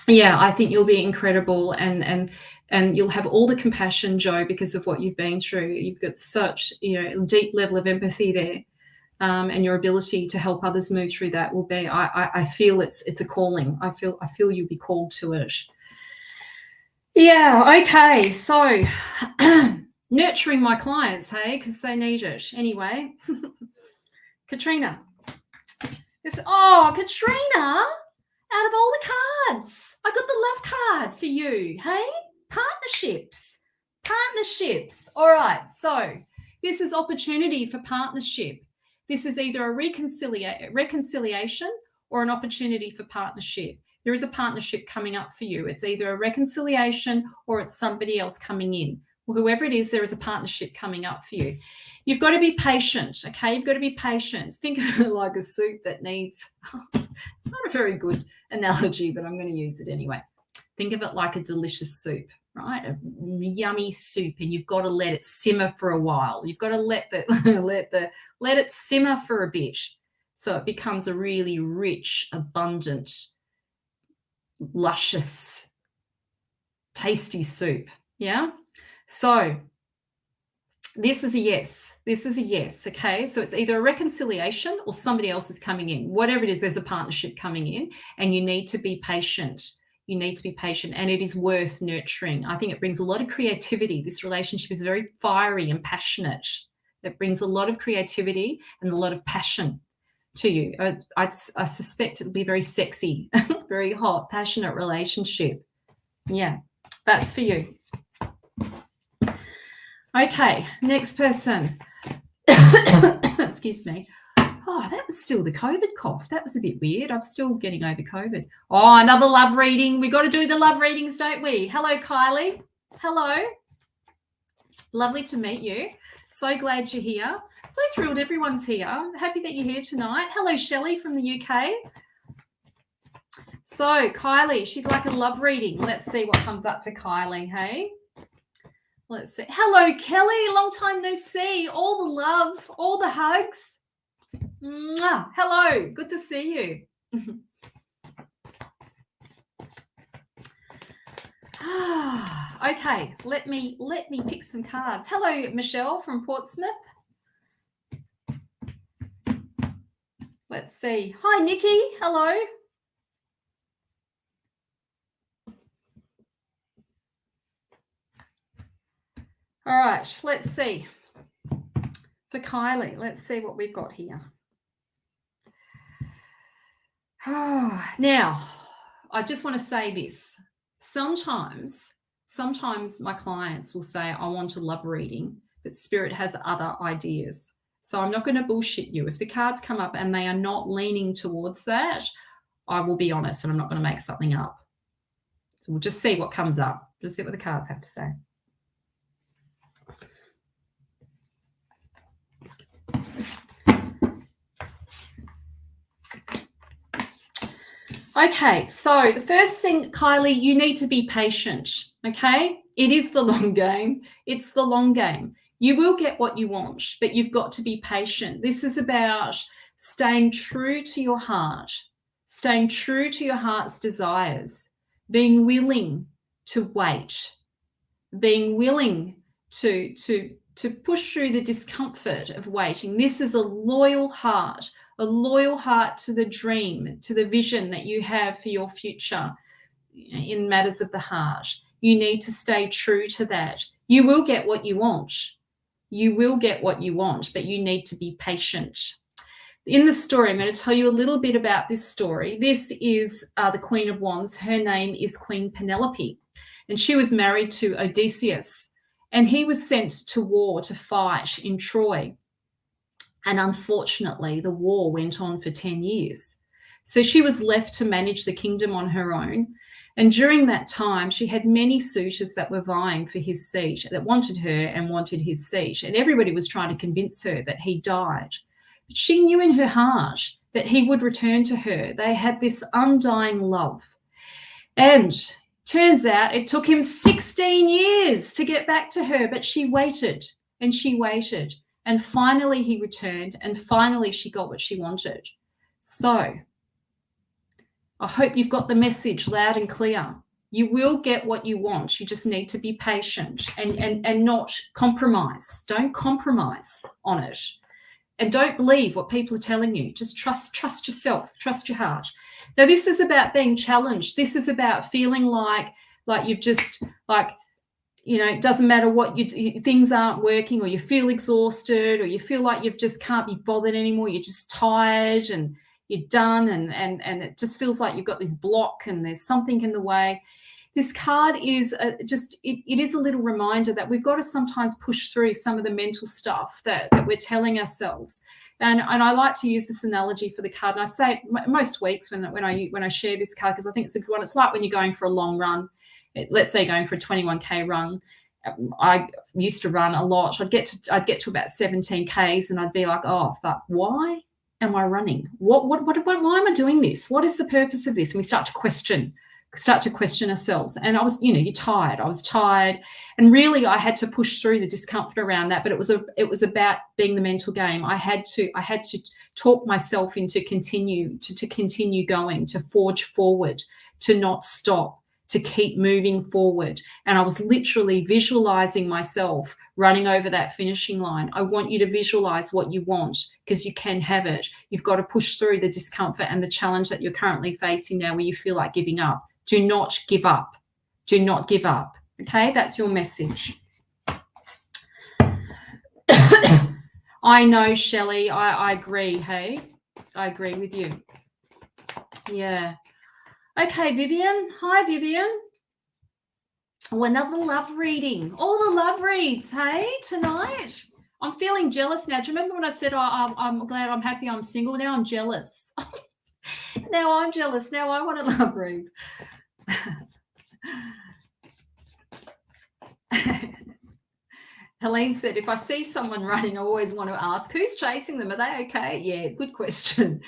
Yeah, I think you'll be incredible, and you'll have all the compassion, Jo, because of what you've been through. You've got such deep level of empathy there. And your ability to help others move through that will be, I feel it's a calling. I feel you'll be called to it. Yeah, okay. So nurturing my clients, hey, because they need it. Anyway, Katrina. Katrina, out of all the cards, I got the love card for you, hey? Partnerships. All right, so this is opportunity for partnership. This is either a reconciliation or an opportunity for partnership. There is a partnership coming up for you. It's either a reconciliation or it's somebody else coming in. Well, whoever it is, there is a partnership coming up for you. You've got to be patient, okay? You've got to be patient. Think of it like a soup that needs, it's not a very good analogy, but I'm going to use it anyway. Think of it like a delicious soup, right? A yummy soup, and you've got to let it simmer for a while. You've got to let it simmer for a bit, so it becomes a really rich, abundant, luscious, tasty soup. Yeah. So this is a yes. This is a yes, okay? So it's either a reconciliation or somebody else is coming in. Whatever it is, there's a partnership coming in, and you need to be patient. You need to be patient, and it is worth nurturing. I think it brings a lot of creativity. This relationship is very fiery and passionate. It brings a lot of creativity and a lot of passion to you. I suspect it'll be very sexy, very hot, passionate relationship. Yeah, that's for you. Okay, next person. Excuse me. Oh, that was still the COVID cough. That was a bit weird. I'm still getting over COVID. Oh, another love reading. We got to do the love readings, don't we? Hello, Kylie. Hello. Lovely to meet you. So glad you're here. So thrilled everyone's here. I'm happy that you're here tonight. Hello, Shelley from the UK. So Kylie, she'd like a love reading. Let's see what comes up for Kylie, hey? Let's see. Hello, Kelly. Long time no see. All the love, all the hugs. Mwah. Hello. Good to see you. Okay, let me pick some cards. Hello, Michelle from Portsmouth. Let's see. Hi, Nikki. Hello. All right, let's see. For Kylie, let's see what we've got here. Now, I just want to say this. Sometimes my clients will say, I want a love reading, but Spirit has other ideas. So I'm not going to bullshit you. If the cards come up and they are not leaning towards that, I will be honest and I'm not going to make something up. So we'll just see what comes up. Just see what the cards have to say. Okay, so the first thing, Kylie, you need to be patient, okay? It is the long game. It's the long game. You will get what you want, but you've got to be patient. This is about staying true to your heart, staying true to your heart's desires, being willing to wait, being willing to push through the discomfort of waiting. This is a loyal heart to the dream, to the vision that you have for your future in matters of the heart. You need to stay true to that. You will get what you want. You will get what you want, but you need to be patient. In the story, I'm going to tell you a little bit about this story. This is the Queen of Wands. Her name is Queen Penelope, and she was married to Odysseus, and he was sent to war to fight in Troy. And unfortunately, the war went on for 10 years. So she was left to manage the kingdom on her own. And during that time, she had many suitors that were vying for his seat, that wanted her and wanted his seat. And everybody was trying to convince her that he died. But she knew in her heart that he would return to her. They had this undying love. And turns out it took him 16 years to get back to her, but she waited and she waited. And finally he returned, and finally she got what she wanted. So I hope you've got the message loud and clear. You will get what you want. You just need to be patient and not compromise. Don't compromise on it. And don't believe what people are telling you. Just trust yourself, trust your heart. Now, this is about being challenged. This is about feeling like you've just it doesn't matter what things aren't working, or you feel exhausted, or you feel like you just can't be bothered anymore. You're just tired and you're done, and it just feels like you've got this block and there's something in the way. This card is it is a little reminder that we've got to sometimes push through some of the mental stuff that we're telling ourselves. And I like to use this analogy for the card. And I say it most weeks when I share this card, because I think it's a good one. It's like when you're going for a long run. Let's say going for a 21K run. I used to run a lot. I'd get to about 17 Ks and I'd be like, oh fuck, why am I running? Why am I doing this? What is the purpose of this? And we start to question ourselves. And I was, you're tired. I was tired, and really I had to push through the discomfort around that. But it was about being the mental game. I had to talk myself into continue going, to forge forward, to not stop, to keep moving forward. And I was literally visualizing myself running over that finishing line. I want you to visualize what you want, because you can have it. You've got to push through the discomfort and the challenge that you're currently facing now, where you feel like giving up. Do not give up. Do not give up. Okay, that's your message. I know, Shelley. I agree. Hey, I agree with you. Yeah. Okay, Vivian. Hi, Vivian. Oh, another love reading. All the love reads, hey, tonight. I'm feeling jealous now. Do you remember when I said I'm glad, I'm happy I'm single? Now I'm jealous. Now I'm jealous. Now I want a love read. Helene said, if I see someone running, I always want to ask, who's chasing them? Are they okay? Yeah, good question.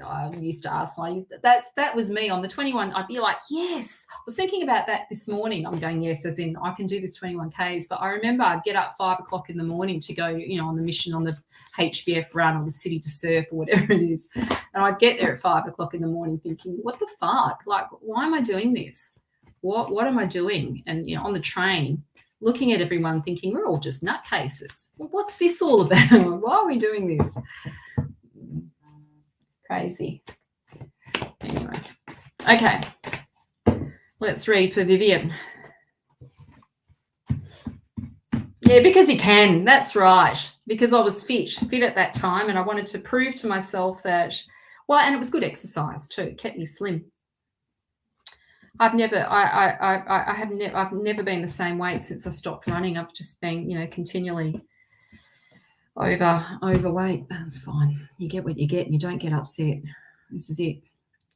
I used to ask. That was me on the 21. I'd be like, yes. I was thinking about that this morning. I'm going, yes, as in I can do this 21Ks. But I remember I'd get up 5 o'clock in the morning to go, on the mission on the HBF run or the City to Surf or whatever it is. And I'd get there at 5 o'clock in the morning thinking, what the fuck? Like, why am I doing this? What am I doing? And, on the train, looking at everyone thinking, we're all just nutcases. Well, what's this all about? Why are we doing this? Crazy. Anyway, okay, let's read for Vivian. Yeah, because you can. That's right. Because I was fit at that time, and I wanted to prove to myself that. Well, and it was good exercise too. It kept me slim. I've never been the same weight since I stopped running. I've just been, continually overweight. That's fine. You get what you get and you don't get upset. This is it.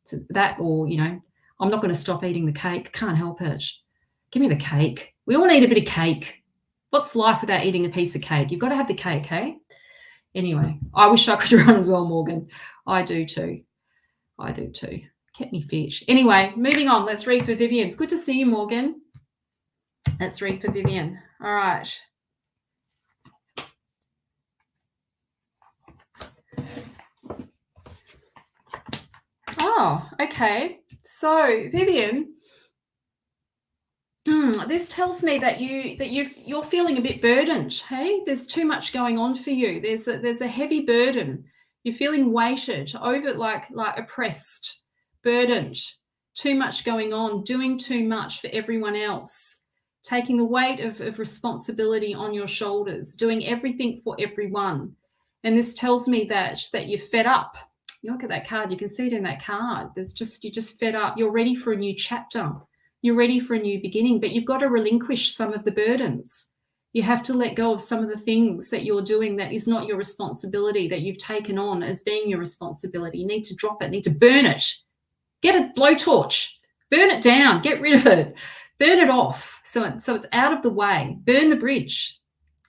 It's that, or I'm not going to stop eating the cake. Can't help it. Give me the cake. We all need a bit of cake. What's life without eating a piece of cake? You've got to have the cake, hey? Anyway, I wish I could run as well, Morgan. I do too. Kept me fit. Anyway, moving on. Let's read for Vivian. It's good to see you, Morgan. Let's read for Vivian. All right. Oh, okay. So, Vivian, this tells me that you're feeling a bit burdened. Hey, there's too much going on for you. There's a heavy burden. You're feeling weighted, over, like oppressed, burdened. Too much going on, doing too much for everyone else, taking the weight of responsibility on your shoulders, doing everything for everyone. And this tells me that you're fed up. You look at that card, you can see it in that card. You're just fed up. You're ready for a new chapter. You're ready for a new beginning, but you've got to relinquish some of the burdens. You have to let go of some of the things that you're doing that is not your responsibility, that you've taken on as being your responsibility. You need to drop it, need to burn it. Get a blowtorch, burn it down, get rid of it, burn it off so it's out of the way. Burn the bridge,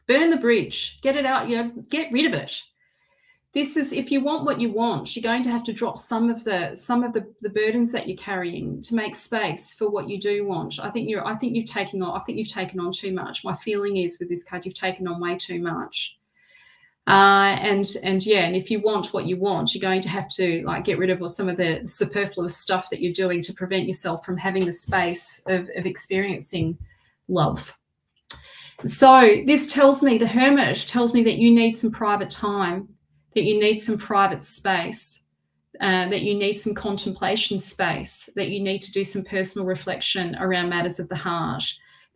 get it out, get rid of it. This is, if you want what you want, you're going to have to drop some of the burdens that you're carrying to make space for what you do want. I think you've taken on too much. My feeling is with this card, you've taken on way too much. And if you want what you want, you're going to have to get rid of some of the superfluous stuff that you're doing to prevent yourself from having the space of experiencing love. So this tells me, the Hermit tells me that you need some private time, that you need some private space, that you need some contemplation space, that you need to do some personal reflection around matters of the heart,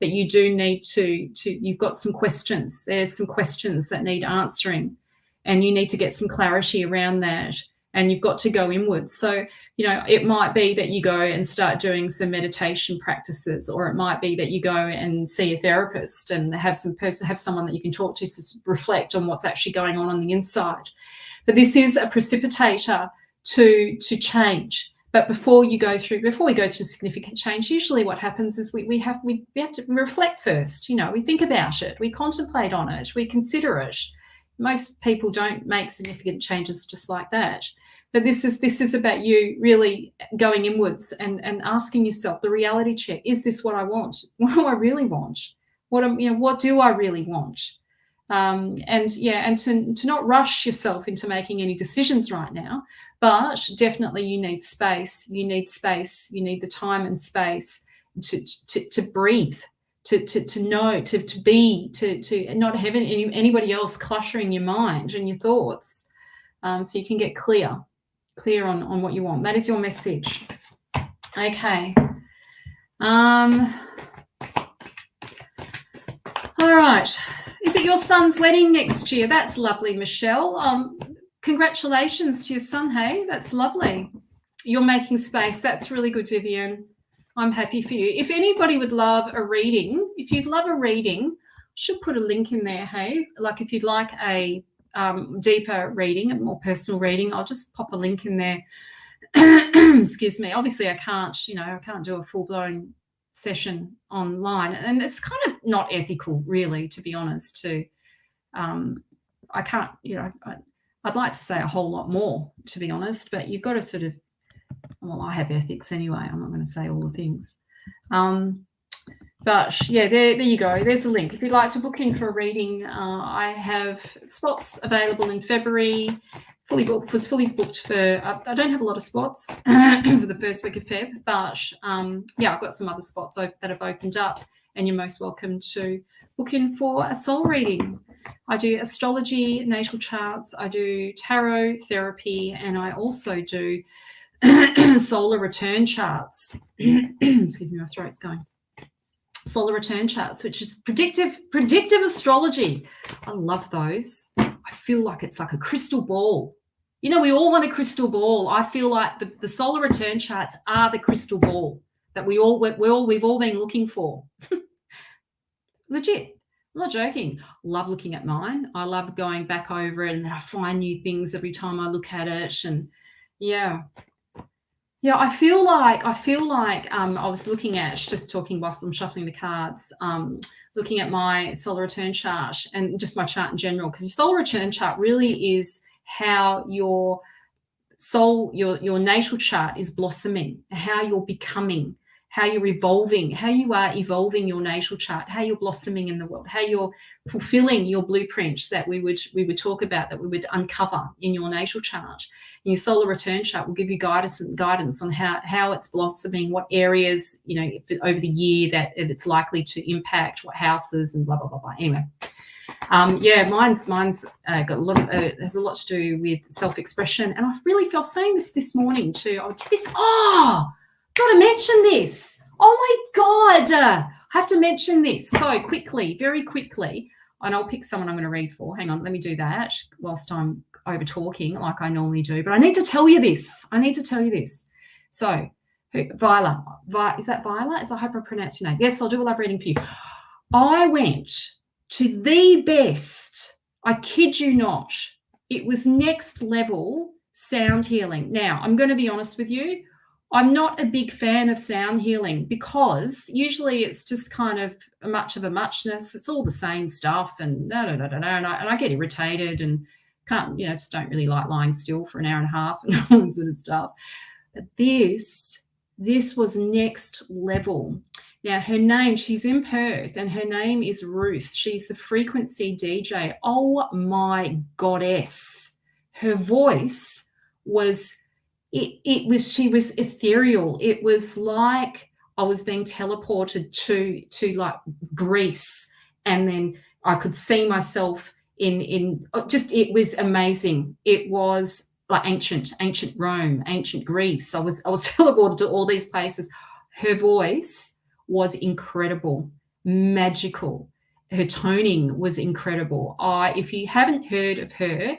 that you do need to you've got some questions. There's some questions that need answering, and you need to get some clarity around that, and you've got to go inwards. So, it might be that you go and start doing some meditation practices, or it might be that you go and see a therapist and have someone that you can talk to reflect on what's actually going on the inside. But this is a precipitator to change. But before we go through significant change, usually what happens is we have to reflect first. We think about it, we contemplate on it, we consider it. Most people don't make significant changes just like that. But this is about you really going inwards and asking yourself the reality check: is this what I want? What do I really want? What do I really want? And to not rush yourself into making any decisions right now, but definitely you need space. You need the time and space, to breathe, to know, to be, to not have anybody else cluttering your mind and your thoughts, so you can get clear on what you want. That is your message. Okay. All right. Is it your son's wedding next year? That's lovely, Michelle. Congratulations to your son, hey? That's lovely. You're making space. That's really good, Vivian. I'm happy for you. If anybody would love a reading, if you'd love a reading, I should put a link in there, hey? Like if you'd like a deeper reading, a more personal reading, I'll just pop a link in there. Excuse me. Obviously, I can't do a full-blown session online, and it's kind of not ethical, really, to be honest. I can't, I'd like to say a whole lot more, to be honest, but you've got to sort of, well, I have ethics anyway. I'm not going to say all the things. But yeah, there you go. There's the link. If you'd like to book in for a reading, I have spots available in February. Was fully booked for, I don't have a lot of spots for the first week of Feb, but yeah, I've got some other spots that have opened up, and you're most welcome to book in for a soul reading. I do astrology, natal charts, I do tarot therapy, and I also do solar return charts. Excuse me, my throat's going. Solar return charts, which is predictive astrology. I love those. I feel like it's like a crystal ball. We all want a crystal ball. I feel like the solar return charts are the crystal ball that we've all been looking for. Legit. I'm not joking. Love looking at mine. I love going back over it, and then I find new things every time I look at it. And yeah, I feel like I was looking at, just talking whilst I'm shuffling the cards, looking at my solar return chart and just my chart in general, because your solar return chart really is how your soul, your natal chart is blossoming, how you're becoming, how you're evolving, how you are evolving your natal chart, how you're blossoming in the world, how you're fulfilling your blueprints that we would talk about, that we would uncover in your natal chart. And your solar return chart will give you guidance on how it's blossoming, what areas, over the year that it's likely to impact, what houses, and blah, blah, blah, blah. Anyway. Mine's got a lot of has a lot to do with self-expression, and I really felt saying this morning too. Gotta mention this. Oh my God, I have to mention this so quickly, very quickly, and I'll pick someone I'm going to read for. Hang on, let me do that whilst I'm over talking like I normally do. But I need to tell you this. So, Viola, is that Viola? I hope I pronounced your name. Yes, I'll do a love reading for you. I went to the best, I kid you not, it was next level sound healing. Now, I'm going to be honest with you, I'm not a big fan of sound healing, because usually it's just kind of much of a muchness. It's all the same stuff, and and I get irritated and can't, just don't really like lying still for an hour and a half and all that sort of stuff. But this was next level. Now, her name, she's in Perth, and her name is Ruth. She's the frequency DJ. Oh, my goddess. Her voice was, she was ethereal. It was like I was being teleported to like Greece, and then I could see myself in it was amazing. It was like ancient Rome, ancient Greece. I was teleported to all these places. Her voice was incredible, magical. Her toning was incredible. If you haven't heard of her,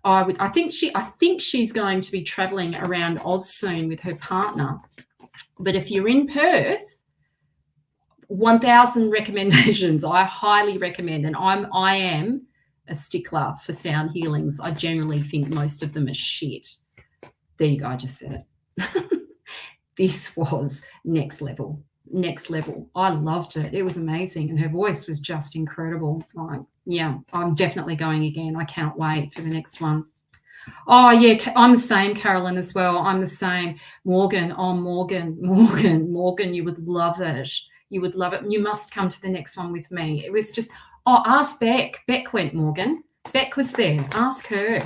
I think she's going to be traveling around Oz soon with her partner. But if you're in Perth, 1,000 recommendations. I highly recommend, and I am a stickler for sound healings. I generally think most of them are shit. There you go. I just said it. This was next level. I loved it. It was amazing, and her voice was just incredible. I'm definitely going again. I can't wait for the next one. Oh yeah, I'm the same, Carolyn, as well. I'm the same. Morgan, you would love it. You must come to the next one with me. It was just, ask Beck. Beck went, Morgan. Beck was there. Ask her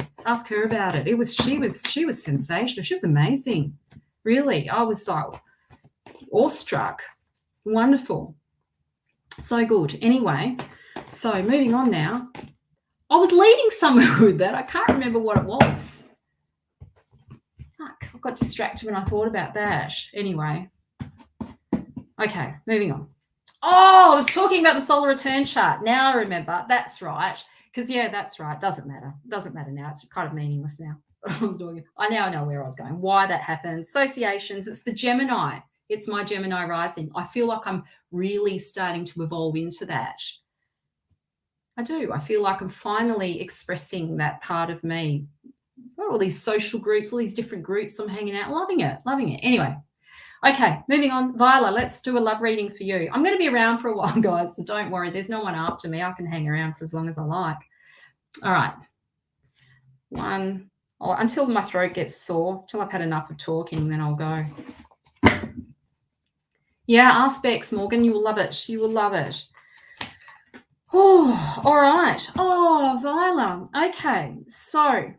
about it. She was sensational. She was amazing. Really, I was like awestruck. Wonderful. So good. Anyway, so moving on now. I was leading somewhere with that. I can't remember what it was. Fuck, I got distracted when I thought about that. Anyway. Okay, moving on. Oh, I was talking about the solar return chart. Now I remember. That's right. Because, yeah, that's right. Doesn't matter. Doesn't matter now. It's kind of meaningless now. I was doing. I now know where I was going, why that happened. Associations. It's the Gemini. It's my Gemini rising. I feel like I'm really starting to evolve into that. I do. I feel like I'm finally expressing that part of me. Got all these social groups, all these different groups I'm hanging out. Loving it. Loving it. Anyway. Okay, moving on. Viola, let's do a love reading for you. I'm going to be around for a while, guys, so don't worry. There's no one after me. I can hang around for as long as I like. All right. Until my throat gets sore, until I've had enough of talking, then I'll go. Yeah, ask Bex, Morgan. You will love it. You will love it. Oh, all right. Oh, Viola. Okay, so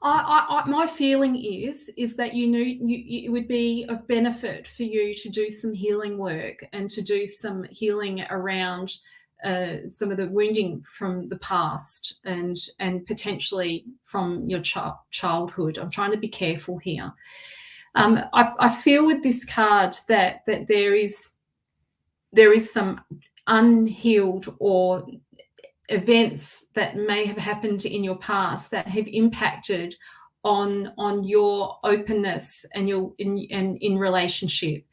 my feeling is that it would be of benefit for you to do some healing work and to do some healing around some of the wounding from the past and potentially from your childhood. I'm trying to be careful here. I feel with this card that there is some unhealed or events that may have happened in your past that have impacted on your openness and your in relationship,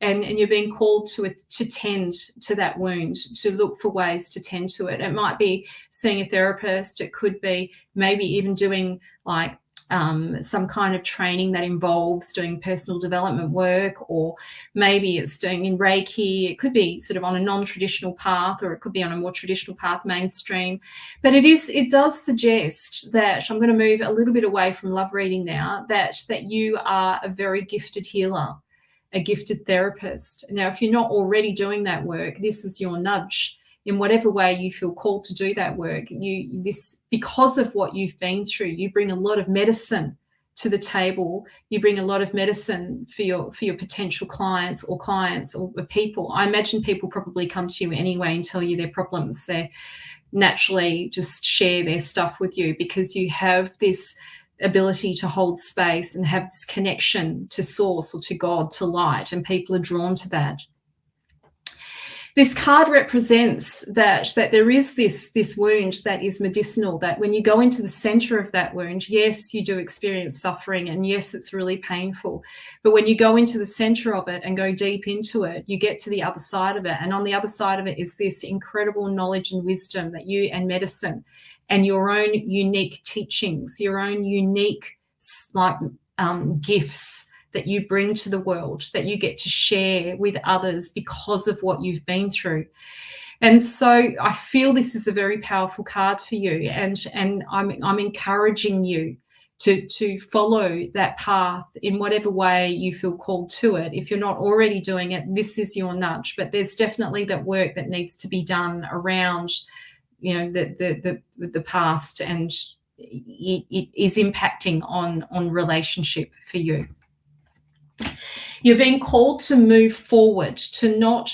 and you're being called to tend to that wound, to look for ways to tend to it. It might be seeing a therapist. It could be maybe even doing like some kind of training that involves doing personal development work, or maybe it's doing in Reiki. It could be sort of on a non-traditional path, or it could be on a more traditional path, mainstream. But it does suggest that, I'm going to move a little bit away from love reading now, that you are a very gifted healer, a gifted therapist. Now, if you're not already doing that work, this is your nudge. In whatever way you feel called to do that work, because of what you've been through, you bring a lot of medicine to the table. You bring a lot of medicine for your potential clients or people. I imagine people probably come to you anyway and tell you their problems. They naturally just share their stuff with you because you have this ability to hold space and have this connection to source or to God, to light, and people are drawn to that. This card represents that there is this wound that is medicinal, that when you go into the center of that wound, yes, you do experience suffering, and yes, it's really painful. But when you go into the center of it and go deep into it, you get to the other side of it. And on the other side of it is this incredible knowledge and wisdom that you, and medicine, and your own unique teachings, your own unique gifts that you bring to the world, that you get to share with others because of what you've been through. And so I feel this is a very powerful card for you, and I'm encouraging you to follow that path in whatever way you feel called to it. If you're not already doing it, this is your nudge. But there's definitely that work that needs to be done around, the past, and it is impacting on relationship for you. You're being called to move forward, to not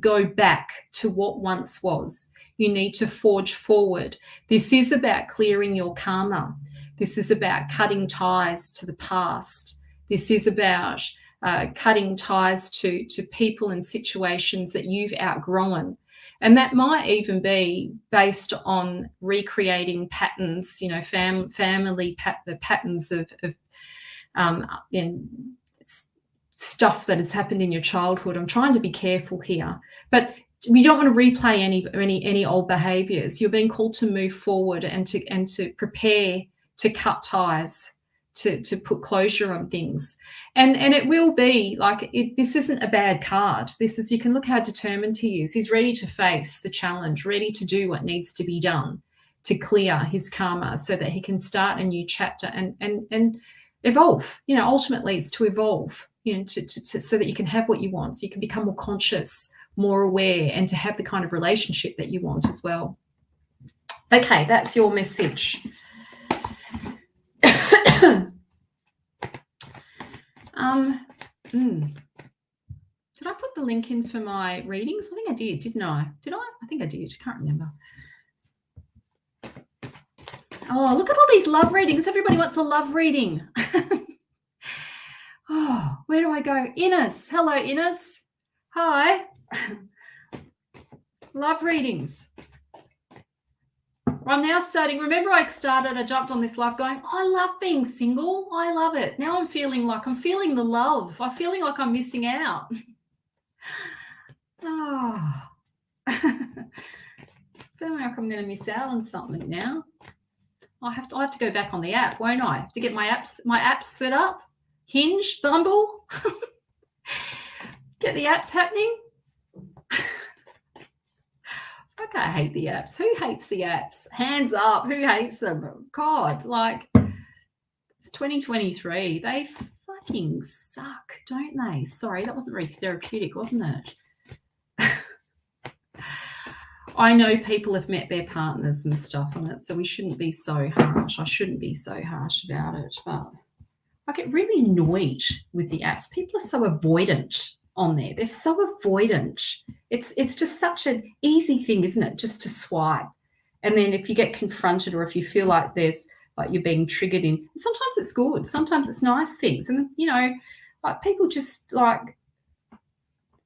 go back to what once was. You need to forge forward. This is about clearing your karma. This is about cutting ties to the past. This is about cutting ties to people and situations that you've outgrown. And that might even be based on recreating patterns, family patterns of stuff that has happened in your childhood. I'm trying to be careful here, but we don't want to replay any old behaviors. You're being called to move forward and to prepare to cut ties, to put closure on things. And it will be like, this isn't a bad card. This is, you can look how determined he is. He's ready to face the challenge, ready to do what needs to be done to clear his karma so that he can start a new chapter and evolve. Ultimately it's to evolve, so that you can have what you want, so you can become more conscious, more aware, and to have the kind of relationship that you want as well. Okay, that's your message. Did I put the link in for my readings? I think I did, didn't I? Did I? I think I did. I can't remember. Oh, look at all these love readings. Everybody wants a love reading. Oh, where do I go? Ines. Hello, Ines. Hi. Love readings. I'm now starting. Remember, I jumped on this life going, oh, I love being single. I love it. Now I'm feeling the love. I'm feeling like I'm missing out. Oh. Feeling like I'm going to miss out on something now. I'll have to go back on the app, won't I? Have to get my apps set up. Hinge, Bumble. Get the apps happening. I hate the apps. Who hates the apps? Hands up. Who hates them? God, like, it's 2023. They fucking suck, don't they? Sorry, that wasn't very therapeutic, wasn't it? I know people have met their partners and stuff on it, so we shouldn't be so harsh. I shouldn't be so harsh about it, but I get really annoyed with the apps. People are so avoidant on there. They're so avoidant. It's just such an easy thing, isn't it? Just to swipe. And then if you get confronted or if you feel like you're being triggered in, sometimes it's good. Sometimes it's nice things. And, like people just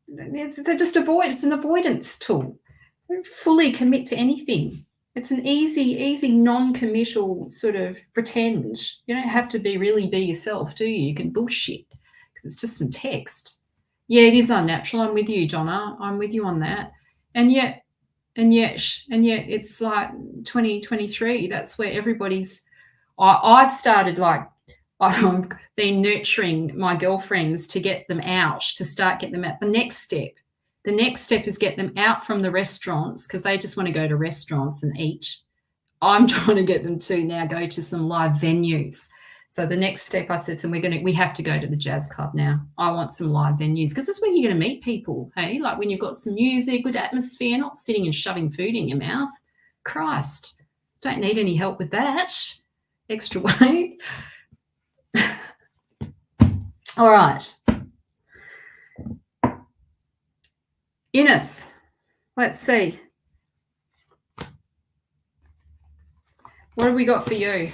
they just avoid. It's an avoidance tool. They don't fully commit to anything. It's an easy, non-committal sort of pretend. You don't have to really be yourself, do you? You can bullshit because it's just some text. Yeah, it is unnatural. I'm with you, Donna. I'm with you on that. And yet it's like 2023. That's where everybody's. I've started I've been nurturing my girlfriends to get them out, to start getting them out. The next step is get them out from the restaurants because they just want to go to restaurants and eat. I'm trying to get them to now go to some live venues. So the next step, I said to them, we have to go to the jazz club now. I want some live venues because that's where you're going to meet people, hey? Like when you've got some music, good atmosphere, not sitting and shoving food in your mouth. Christ, don't need any help with that. Extra weight. All right. Ines, let's see. What have we got for you?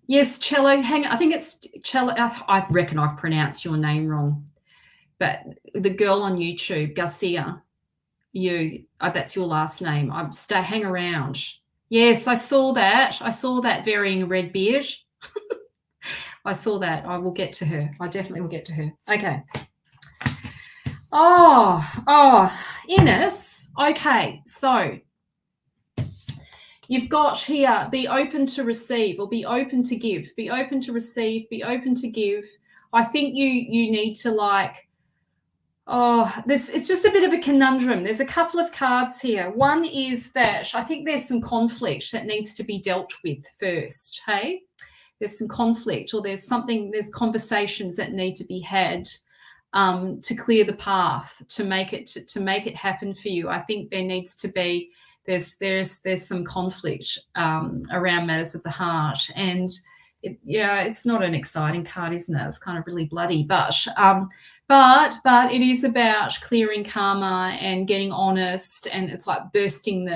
Yes, Cello. I think it's Cello. I reckon I've pronounced your name wrong, but the girl on YouTube, Garcia, that's your last name. Hang around. Yes, I saw that. Varying red beard. I saw that. I will get to her. I definitely will get to her. Okay. Oh, Ines. Okay, so you've got here, be open to receive or be open to give. Be open to receive, be open to give. I think you need to it's just a bit of a conundrum. There's a couple of cards here. One is that I think there's some conflict that needs to be dealt with first, hey? There's some conflict or there's conversations that need to be had to clear the path, to make it happen for you. I think there needs to be, there's some conflict around matters of the heart. And it's not an exciting card, isn't it? It's kind of really bloody, but it is about clearing karma and getting honest, and it's like bursting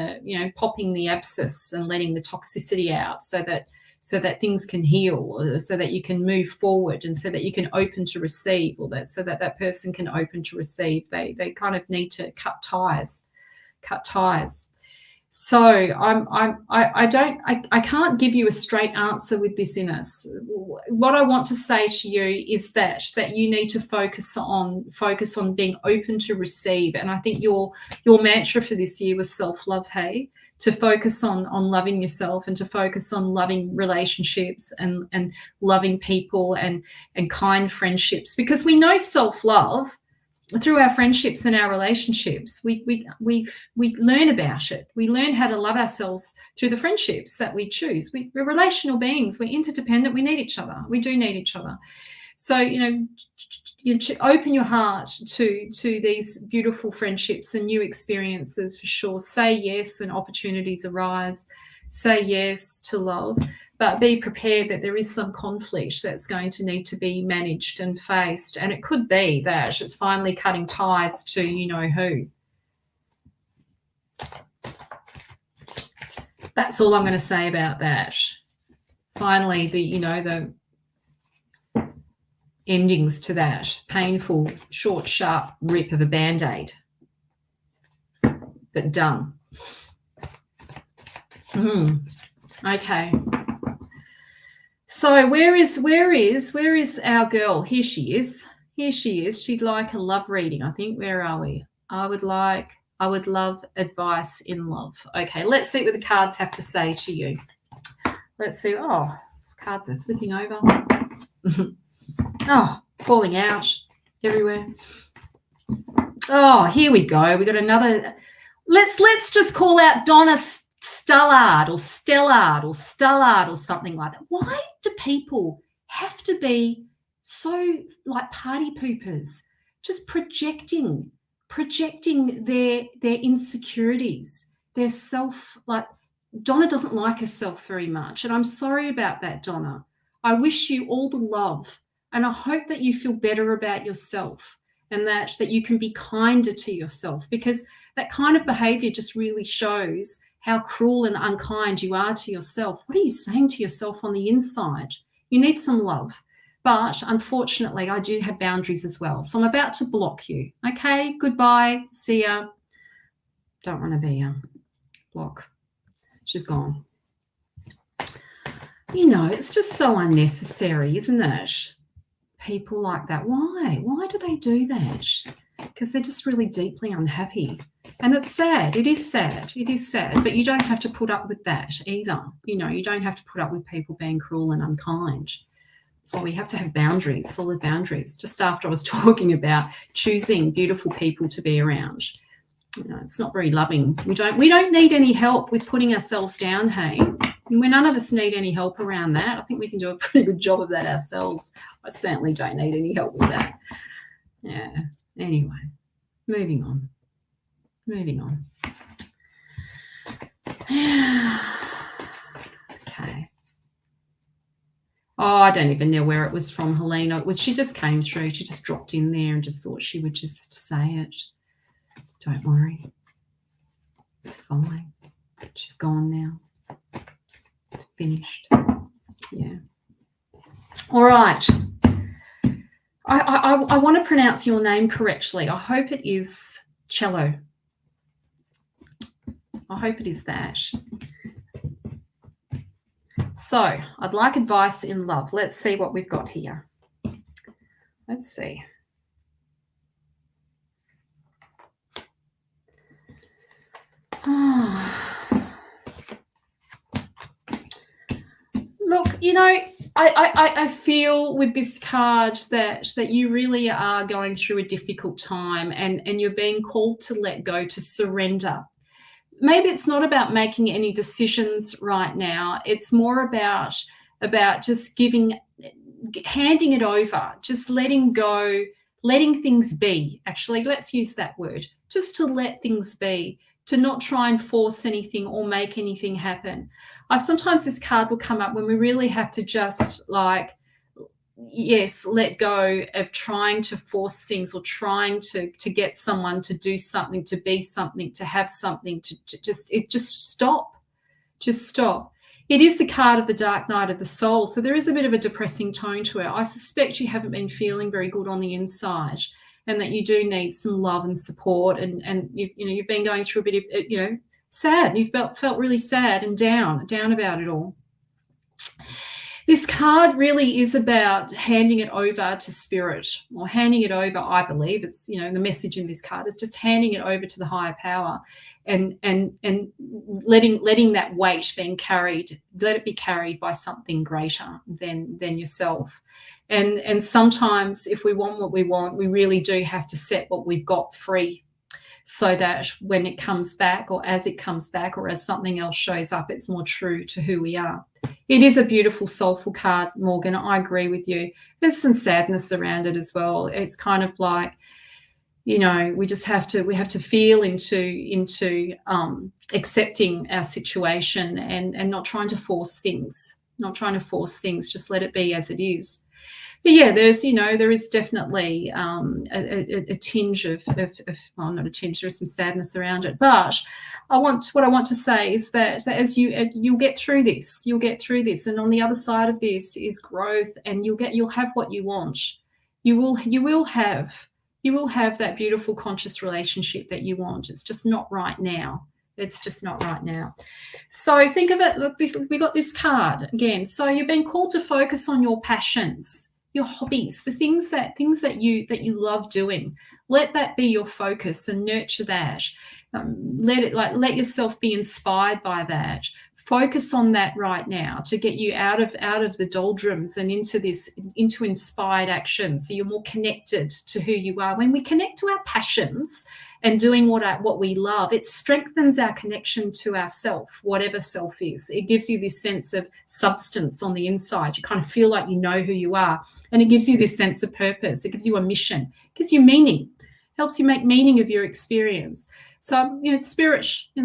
popping the abscess and letting the toxicity out so that things can heal, so that you can move forward, and so that you can open to receive, so that person can open to receive. They kind of need to cut ties. So I can't give you a straight answer with this, Ines. What I want to say to you is that you need to focus on being open to receive. And I think your mantra for this year was self-love, hey? To focus on loving yourself and to focus on loving relationships and loving people and kind friendships, because we know self-love through our friendships and our relationships. We learn about it. We learn how to love ourselves through the friendships that we choose. We're relational beings. We're interdependent. We need each other. We do need each other. So, you open your heart to these beautiful friendships and new experiences for sure. Say yes when opportunities arise. Say yes to love, but be prepared that there is some conflict that's going to need to be managed and faced. And it could be that it's finally cutting ties to you know who. That's all I'm going to say about that. Finally, the endings to that painful, short, sharp rip of a Band-Aid. But done. Okay. So where is our girl? Here she is. She'd like a love reading, I think. Where are we? I would love advice in love. Okay, let's see what the cards have to say to you. Let's see. Oh, cards are flipping over. Oh, falling out everywhere. Oh, here we go. We got another. Let's just call out Donna Stullard or something like that. Why do people have to be so like party poopers, just projecting their insecurities, their self? Like Donna doesn't like herself very much, and I'm sorry about that, Donna. I wish you all the love, and I hope that you feel better about yourself, and that you can be kinder to yourself, because that kind of behavior just really shows how cruel and unkind you are to yourself. What are you saying to yourself on the inside? You need some love. But unfortunately, I do have boundaries as well. So I'm about to block you. Okay, goodbye. See ya. Don't want to be a block. She's gone. You know, it's just so unnecessary, isn't it? People like that. Why? Why do they do that? Because they're just really deeply unhappy. And it's sad. It is sad. It is sad. But you don't have to put up with that either. You know, you don't have to put up with people being cruel and unkind. That's why we have to have boundaries, solid boundaries. Just after I was talking about choosing beautiful people to be around. You know, it's not very loving. We don't need any help with putting ourselves down, hey? None of us need any help around that. I think we can do a pretty good job of that ourselves. I certainly don't need any help with that. Yeah. Anyway, moving on. Okay. Oh, I don't even know where it was from, Helena. She just came through. She just dropped in there and just thought she would just say it. Don't worry. It's fine. She's gone now. It's finished. Yeah. All right. I want to pronounce your name correctly. I hope it is Cello. I hope it is that. So I'd like advice in love. Let's see what we've got here. Let's see. Look, you know, I feel with this card that you really are going through a difficult time, and you're being called to let go, to surrender. Maybe it's not about making any decisions right now. It's more about just handing it over, just letting go, letting things be. Actually, let's use that word. Just to let things be, to not try and force anything or make anything happen. Sometimes this card will come up when we really have to just let go of trying to force things or trying to get someone to do something, to be something, to have something, to just stop. Just stop. It is the card of the Dark Night of the Soul, so there is a bit of a depressing tone to it. I suspect you haven't been feeling very good on the inside, and that you do need some love and support, and you've been going through a bit of sad. You've felt really sad and down about it all. This card really is about handing it over to spirit, or handing it over, I believe. It's, the message in this card is just handing it over to the higher power, and letting that weight being carried, let it be carried by something greater than yourself. And sometimes if we want what we want, we really do have to set what we've got free, so that when it comes back, or as it comes back, or as something else shows up, it's more true to who we are. It is a beautiful, soulful card, Morgan. I agree with you. There's some sadness around it as well. It's kind of like, you know, we have to feel into accepting our situation and not trying to force things, just let it be as it is. But yeah, there is definitely a tinge of well, not a tinge, there's some sadness around it. But what I want to say is that as you'll get through this, and on the other side of this is growth, and you'll have what you want. You will have that beautiful conscious relationship that you want. It's just not right now. So think of it, look, we got this card again. So you've been called to focus on your passions, your hobbies, the things that you love doing. Let that be your focus and nurture that. Let yourself be inspired by that. Focus on that right now to get you out of the doldrums and into inspired action, so you're more connected to who you are. When we connect to our passions and doing what we love, it strengthens our connection to ourself, whatever self is. It gives you this sense of substance on the inside. You kind of feel like you know who you are, and it gives you this sense of purpose. It gives you a mission. It gives you meaning. Helps you make meaning of your experience. So, spirit, the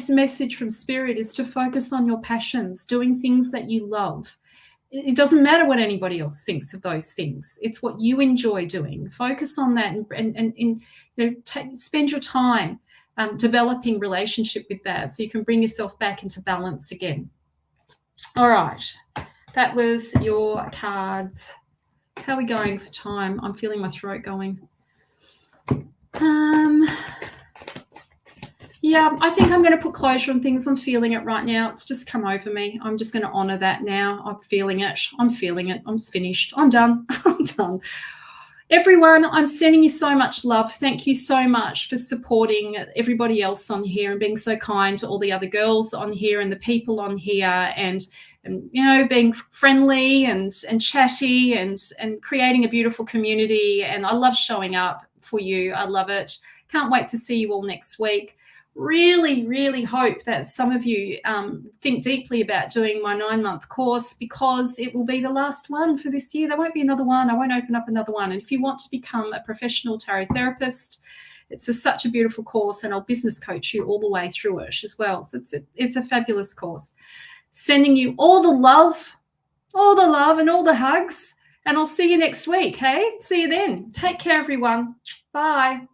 message from spirit is to focus on your passions, doing things that you love. It doesn't matter what anybody else thinks of those things. It's what you enjoy doing. Focus on that and spend your time developing relationship with that, so you can bring yourself back into balance again. All right, that was your cards. How are we going for time? I'm feeling my throat going. Yeah, I think I'm going to put closure on things. I'm feeling it right now. It's just come over me. I'm just going to honor that now. I'm feeling it. I'm finished. I'm done. I'm done. Everyone, I'm sending you so much love. Thank you so much for supporting everybody else on here and being so kind to all the other girls on here and the people on here, and being friendly and chatty and creating a beautiful community. And I love showing up for you. I love it. Can't wait to see you all next week. Really, really hope that some of you think deeply about doing my 9-month course, because it will be the last one for this year. There won't be another one. I won't open up another one. And if you want to become a professional tarot therapist, it's such a beautiful course, and I'll business coach you all the way through it as well. So it's a fabulous course. Sending you all the love and all the hugs, and I'll see you next week. Hey, see you then. Take care, everyone. Bye.